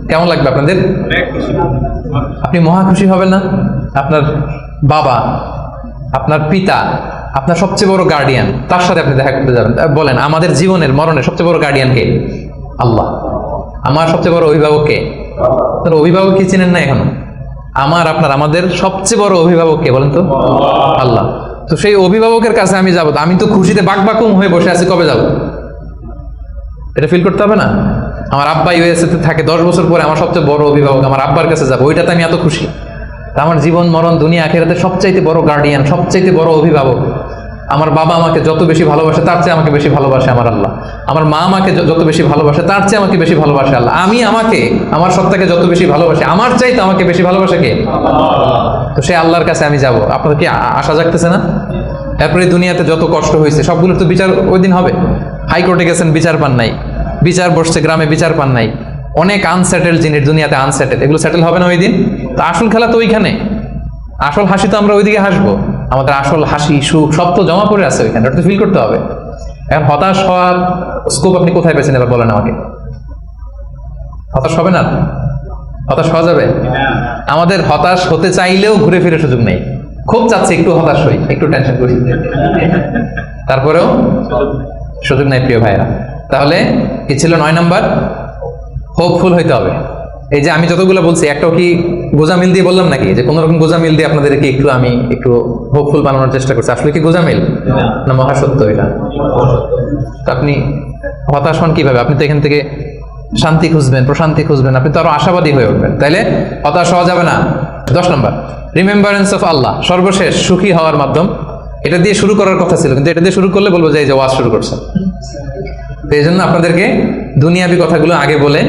কেমন লাগবে আপনাদের? আপনি মহা খুশি হবেন না? আপনার বাবা, আপনার পিতা, আপনার সবচেয়ে বড় গার্ডিয়ান, তার সাথে আপনি দেখা করতে যাবেন। বলেন আমাদের জীবনের মরণের সবচেয়ে বড় গার্ডিয়ান কে? আল্লাহ। আমার সবচেয়ে বড় অভিভাবক কে? আপনার অভিভাবক কি চিনেন না এখনো? আমাদের সবচেয়ে বড় অভিভাবক কে বলেন তো? আল্লাহ। তো সেই অভিভাবকের কাছে আমি যাবো, আমি তো খুশিতে বাকবাকুম হয়ে বসে আছি, কবে যাব? এটা ফিল করতে হবে না? আমার আব্বা ইউএসএ তে থাকে, 10 বছর পরে আমার সবচেয়ে বড় অভিভাবক, আমার আব্বার কাছে যাবো, ওইটাতে আমি এত খুশি। আমার জীবন মরণ দুনিয়া আখিরাতে সবচাইতে বড় গার্ডিয়ান, সবচাইতে বড় অভিভাবক। আমার বাবা আমাকে যত বেশি ভালোবাসে তার চেয়ে আমাকে বেশি ভালোবাসে আমার আল্লাহ। আমার মা আমাকে যত বেশি ভালোবাসে তার চেয়ে আমাকে বেশি ভালোবাসে আল্লাহ। আমি আমাকে, আমার সত্তাকে যত বেশি ভালোবাসি, আমার চাইতে আমাকে বেশি ভালোবাসে কে? তো সেই আল্লাহর কাছে আমি যাব। আপনার কি আশা জাগতেছে না? এরপরে দুনিয়াতে যত কষ্ট হয়েছে সবগুলোর তো বিচার ওই দিন হবে। হাইকোর্টে গেছেন, বিচার পান নাই, বিচার বসছে গ্রামে, বিচার পান নাই, অনেক আনসেটেল জিনিস দুনিয়াতে আনসেটেল, এগুলো সেটেল হবে না ওই দিন? তো আসল খেলা তো ওইখানে, আসল হাসি তো আমরা ওইদিকে হাসবো, আমাদের আসল হাসি সুখ সব তো জমা পড়ে আছে ওইখানে, ওটা তো ফিল করতে হবে। এখন হতাশ হওয়ার স্কোপ আপনি কোথায় পেয়েছেন এবার বলেন আমাকে? হতাশ হবে না? হতাশ হওয়া যাবে? আমাদের হতাশ হতে চাইলেও ঘুরে ফিরে সুযোগ নেই। খুব চাচ্ছে একটু হতাশ হই, একটু টেনশন করি, তারপরেও সুযোগ নেই প্রিয় ভাইরা। তাহলে কি ছিল 9 নাম্বার? হোপফুল হইতে হবে। এই যে আমি যতগুলো বলছি একটাও কি গোজামিল দিয়ে বললাম নাকি? যে কোন রকম গোজামিল দিয়ে আপনাদেরকে আমি একটু হোপফুল বানানোর চেষ্টা করছি? আসলে কি গোজামিল না মহাসত্য এটা? তো আপনি হতাশ হন কিভাবে? আপনি তো এখান থেকে শান্তি খুঁজবেন, প্রশান্তি খুঁজবেন, আপনি তো আরো আশাবাদী হয়ে উঠবেন। তাইলে হতাশ হওয়া যাবে না। 10 নম্বর রিমেম্বারেন্স অফ আল্লাহ, সর্বশেষ সুখী হওয়ার মাধ্যম। এটা দিয়ে শুরু করার কথা ছিল, কিন্তু এটা দিয়ে শুরু করলে বলবো যে এই যে ওয়াজ শুরু করছেন। তো এই জন্য আপনাদেরকে দুনিয়াবি কথাগুলো আগে বলে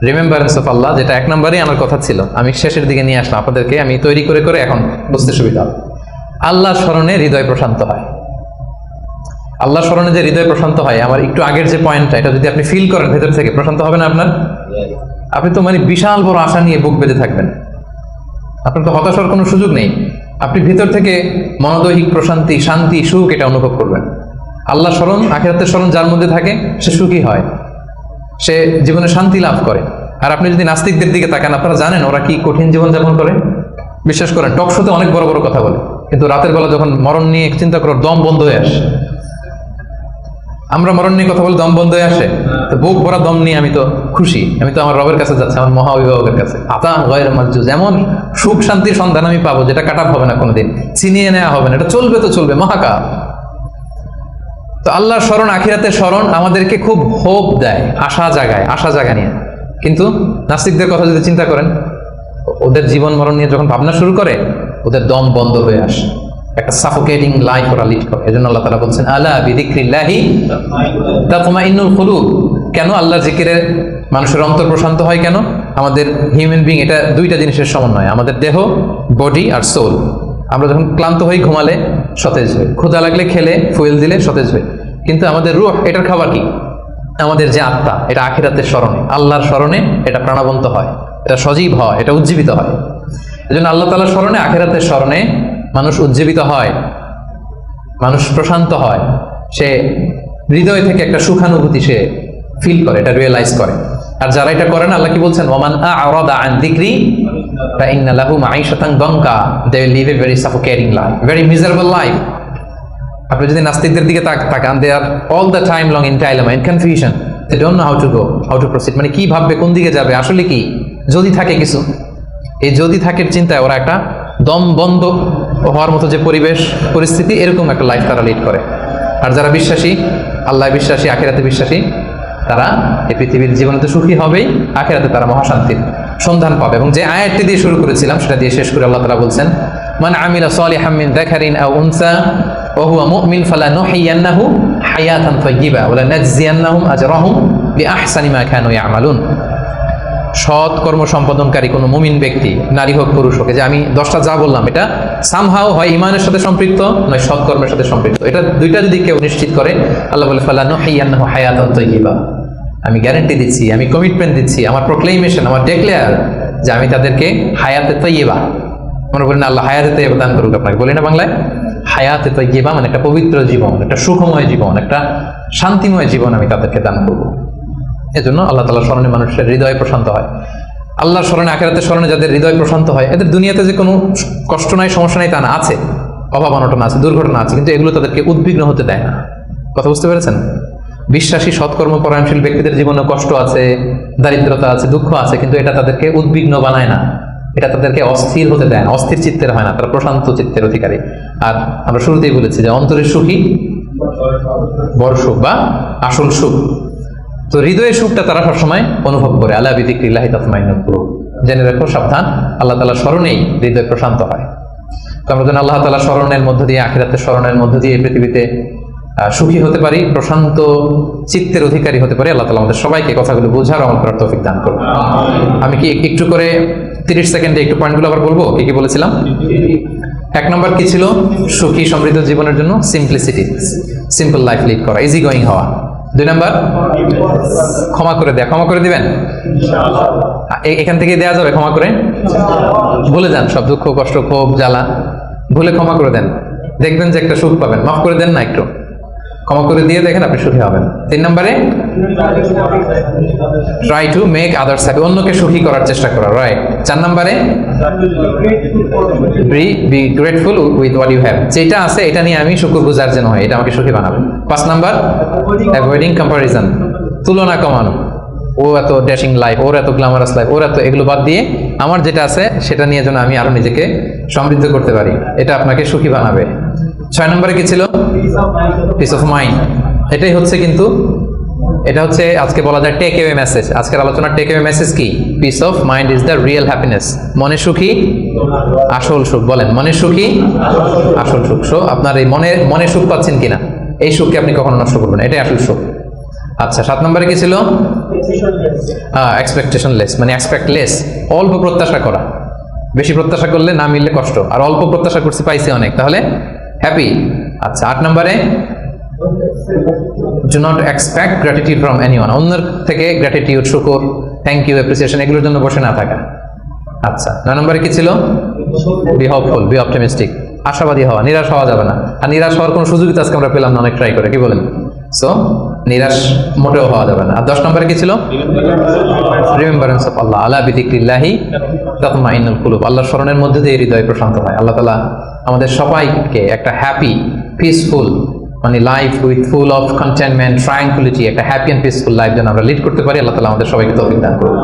রিমেম্বারেন্স অফ আল্লাহ, যেটা 1 নম্বরেই আনার কথা ছিল, আমি শেষের দিকে নিয়ে আসলাম আপনাদেরকে। আমি তৈরি করে করে এখন বুঝতে সুবিধা হবে। আল্লাহর স্মরণে হৃদয় প্রশান্ত হয়। আল্লাহর স্মরণে যে হৃদয় প্রশান্ত হয়, আমার একটু আগের যে পয়েন্টটা, এটা যদি আপনি ফিল করেন ভেতর থেকে, প্রশান্ত হবে না আপনার? আপনি তো বিশাল বড় আশা নিয়ে বুক বেঁধে থাকবেন, আপনার তো হতাশ হওয়ার কোনো সুযোগ নেই। আপনি ভিতর থেকে মনোদৈহিক প্রশান্তি, শান্তি, সুখ এটা অনুভব করবেন। আল্লাহ স্মরণ, আখিরাতের স্মরণ যার মধ্যে থাকে সে সুখী হয়, সে জীবনে শান্তি লাভ করে। আর আপনি যদি নাস্তিকদের দিকে তাকান, আপনারা জানেন ওরা কি কঠিন জীবন যাপন করে। বিশ্বাস করেন, টক শোতে অনেক বড় বড় কথা বলে, কিন্তু রাতের বেলা যখন মরণ নিয়ে চিন্তা করার দম বন্ধ হয়ে আসে। আমরা মরণ নিয়ে কথা বলে দম বন্ধ হয়ে আসে, তো বুক ভরা দম নিয়ে আমি তো খুশি, আমি তো আমার রবের কাছে যাচ্ছি, আমার মহা অভিভাবকের কাছে। আতান গায়রা মাজজুজ, এমন সুখ শান্তির সন্ধান আমি পাবো যেটা কাটাপ হবে না কোনোদিন, ছিনিয়ে নেওয়া হবে না, এটা চলবে তো চলবে মহাকাল। তো আল্লাহর স্মরণ, আখিরাতের স্মরণ আমাদেরকে খুব হোপ দেয়, আশা জাগায়, আশা জাগা নিয়ে। কিন্তু নাস্তিকদের কথা যদি চিন্তা করেন, ওদের জীবন মরণ নিয়ে যখন ভাবনা শুরু করে, ওদের দম বন্ধ হয়ে আসে, একটা সাফোকেটিং লাইফ ওরা লিড করে। এজন্য আল্লাহ তাআলা বলছেন আলা বিযিকরিল্লাহি তাতমাইন্নুল কুলুব। কেন আল্লাহর জিকিরে মানুষের অন্তর প্রশান্ত হয়? কেন? আমাদের হিউম্যান বিং এটা দুইটা জিনিসের সমন্বয়, আমাদের দেহ, বডি আর সোল। আমরা যখন ক্লান্ত হই ঘুমালে সতেজ হই, ক্ষুধা লাগলে খেলে ফুয়েল দিলে সতেজ হই। কিন্তু আমাদের রূহ, এটার খাবার কি? আমাদের যে আত্মা, এটা আখিরাতের স্মরণে, আল্লাহর স্মরণে এটা প্রাণবন্ত হয়, এটা সজীব হয়, এটা উজ্জীবিত হয়। এজন্য আল্লাহ তাআলার স্মরণে, আখিরাতের স্মরণে মানুষ উজ্জীবিত হয়, মানুষ প্রশান্ত হয়, সে হৃদয় থেকে একটা সুখানুভূতি সে ফিল করে, এটা রিয়েলাইজ করে। আর যারা এটা করে না, আল্লাহ কি বলছেন? ওয়ামান আ'রাদা আন যিকরি ফাইন্না লাহু মাঈশাতান দানকা, they will live a very suffocating life, very miserable life. আপনি যদি নাস্তিকদের দিকে তাকান, they are all the time long in dilemma, in confusion, they don't know how to go, how to proceed. মানে কি ভাববে, কোন দিকে যাবে, আসলে কি যদি থাকে কিছু, এই যদি থাকের চিন্তায় ওরা একটা দম বন্ধ হওয়ার মতো যে পরিবেশ পরিস্থিতি, এরকম একটা লাইফ তারা লিড করে। আর যারা বিশ্বাসী, আল্লাহ বিশ্বাসী, আখিরাতে বিশ্বাসী, তারা এই পৃথিবীর জীবনে তো সুখী হবেই, আখিরাতে তারা মহাশান্তির সন্ধান পাবে। এবং যে আয়াতটি দিয়ে শুরু করেছিলাম সেটা দিয়ে শেষ করে আল্লাহ তাআলা বলছেন মান আমিলা সালিহাম মিন যাকারিন আও উনসা ওয়া হুয়া মুমিন ফালানুহয়িয়ান্নাহু হায়াতান তাইয়্যিবা ওয়া লানাজজিয়ান্নাহুম আজরাহুম বিআহসানি মা কানু ইয়ামালুন। সৎ কর্ম সম্পাদনকারী কোনো মুমিন ব্যক্তি, নারী হোক পুরুষ হোক, যে আমি 10টা যা বললাম এটা সামহাও হয় ইমানের সাথে সম্পৃক্ত, নয় সৎ কর্মের সাথে সম্পৃক্ত, এটা দুইটা যদি কেউ নিশ্চিত করে, আল্লাহ বলে ফালানুহয়িয়ান্নাহু হায়াতান তাইয়্যিবা, আমি গ্যারান্টি দিচ্ছি, আমি কমিটমেন্ট দিচ্ছি, আমার প্রোক্লেমেশন, আমার ডিক্লেয়ার যে আমি তাদেরকে হায়াতে তাইয়্যিবা, মনে বলেন আল্লাহ হায়াতে তাইয়্যিবা দান করুক আপনাকে, বলি না বাংলায় হায়াতে তাইয়্যিবা মানে একটা পবিত্র জীবন, একটা সুখময় জীবন, একটা শান্তিময় জীবন আমি তাদেরকে দান করবো। এজন্য আল্লাহ তাআলার স্মরণে মানুষের হৃদয় প্রশান্ত হয়। আল্লাহর স্মরণে, আখিরাতের স্মরণে যাদের হৃদয় প্রশান্ত হয়, এদের দুনিয়াতে যে কোনো কষ্ট নাই, সমস্যা নাই তা না, আছে অভাব অনটন আছে, দুর্ঘটনা আছে, কিন্তু এগুলো তাদেরকে উদ্বিগ্ন হতে দেয় না। কথা বুঝতে পেরেছেন? বিশ্বাসী সৎকর্ম পরায়ণশীল ব্যক্তিদের জীবনে কষ্ট আছে, দারিদ্রতা আছে, দুঃখ আছে, কিন্তু এটা তাদেরকে উদ্বিগ্ন বানায় না, এটা তাদেরকে অস্থির হতে দেয় না, অস্থির চিত্তের হয় না, তারা প্রশান্ত চিত্তের অধিকারী। আর আমরা শুরুতেই বলেছি যে অন্তরের সুখী বড় সুখ বা আসল সুখ। তো হৃদয়ের সুখটা তারা সবসময় অনুভব করে। আলা বিযিকরিল্লাহি তাতমাইন্নুল কুলুব, জেনে রাখো, সাবধান, আল্লাহ তাআলার স্মরণেই হৃদয় প্রশান্ত হয়। তো আমরা যেন আল্লাহ তাআলার স্মরণের মধ্য দিয়ে, আখিরাতের স্মরণের মধ্য দিয়ে পৃথিবীতে সুখী হতে পারি, প্রশান্ত চিত্তের অধিকারী হতে পারি। আল্লাহ তাআলা আমাদের সবাইকে কথাগুলো বোঝার, আমল করার তৌফিক দান করুন। আমি কি একটু করে 30 সেকেন্ডে একটু পয়েন্টগুলো আবার বলবো? কি কি বলেছিলাম? 1 নম্বর কি ছিল? সুখী সমৃদ্ধ জীবনের জন্য সিম্পলিসিটি, সিম্পল লাইফ লিড করা, ইজি গোয়িং হওয়া। 2 নম্বর ক্ষমা করে দেয়া। ক্ষমা করে দিবেন? এখান থেকে দেয়া যাবে ক্ষমা করে? ভুলে যান সব দুঃখ, কষ্ট, ক্ষোভ, জ্বালা, ভুলে ক্ষমা করে দেন, দেখবেন যে একটা সুখ পাবেন। মাফ করে দেন না, একটু ক্ষমা করে দিয়ে দেখেন আপনি সুখী হবেন। 3 নম্বরে try to make others happy, অন্যকে সুখী করার চেষ্টা করা, রাইট। 4 নম্বরে be grateful with what you have, যেটা আছে এটা নিয়ে আমি শুকরগুজার যেন হয়, এটা আমাকে সুখী বানাবে। 5 নাম্বার অ্যাভয়েডিং কম্পারিজন, তুলনা কমানো, ও এত ড্যাশিং লাইফ, ওর এত গ্ল্যামারাস লাইফ, ওর এত, এগুলো বাদ দিয়ে আমার যেটা আছে সেটা নিয়ে যেন আমি আরো নিজেকে সমৃদ্ধ করতে পারি, এটা আপনাকে সুখী বানাবে। 6 নম্বরে কি ছিল? Piece of mind. এটাই হচ্ছে, কিন্তু এটা হচ্ছে আজকে বলা যায় টেক অ্যাওয়ে মেসেজ। আজকের আলোচনার টেক অ্যাওয়ে মেসেজ কি? Piece of mind is the real happiness. মনে সুখী আসল সুখ। বলেন, মনে সুখী আসল সুখ। সো আপনার এই মনে সুখ পাচ্ছেন কিনা, এই সুখকে আপনি কখনো নষ্ট করবেন না, এটাই আসল সুখ। আচ্ছা, 7 নম্বরে কি ছিল? এক্সপেকটেশন লেস, মানে এক্সপেক্ট লেস, অল্প প্রত্যাশা করা। বেশি প্রত্যাশা করলে না মিললে কষ্ট, আর অল্প প্রত্যাশা করছি পাইছি অনেক, তাহলে হ্যাপি। আচ্ছা, 8 নম্বরে do not expect gratitude from anyone, অন্যের থেকে গ্র্যাটিটিউড, শুকর, থ্যাংক ইউ, অ্যাপ্রিসিয়েশন, এগুলোর জন্য বসে না থাকা। আচ্ছা, 9 নম্বরে কি ছিল? বি হোপফুল, বি অপটিমিস্টিক, আশাবাদী হওয়া, নিরাশ হওয়া যাবে না। আর নিরাশ হওয়ার কোনো সুযোগই তো আজকে আমরা পেলাম না, অনেক ট্রাই করে, কি বলেন? সো নিরাশ মোটেও হওয়া যাবে না। আর 10 নম্বরে কি ছিল? রিমেম্বারেন্স অফ আল্লাহ, আলা বিযিকরিল্লাহি তাতমাইন্নুল কুলুব, আল্লাহর স্মরণের মধ্যে দিয়ে হৃদয় প্রশান্ত হয়। আল্লাহ তাআলা আমাদের সবাইকে একটা হ্যাপি, পিসফুল, মানে life with full of contentment, tranquillity, একটা হ্যাপি এন্ড পিসফুল লাইফ যেন আমরা লিড করতে পারি। আল্লাহ তাআলা আমাদের সবাইকে তৌফিক দান করুন।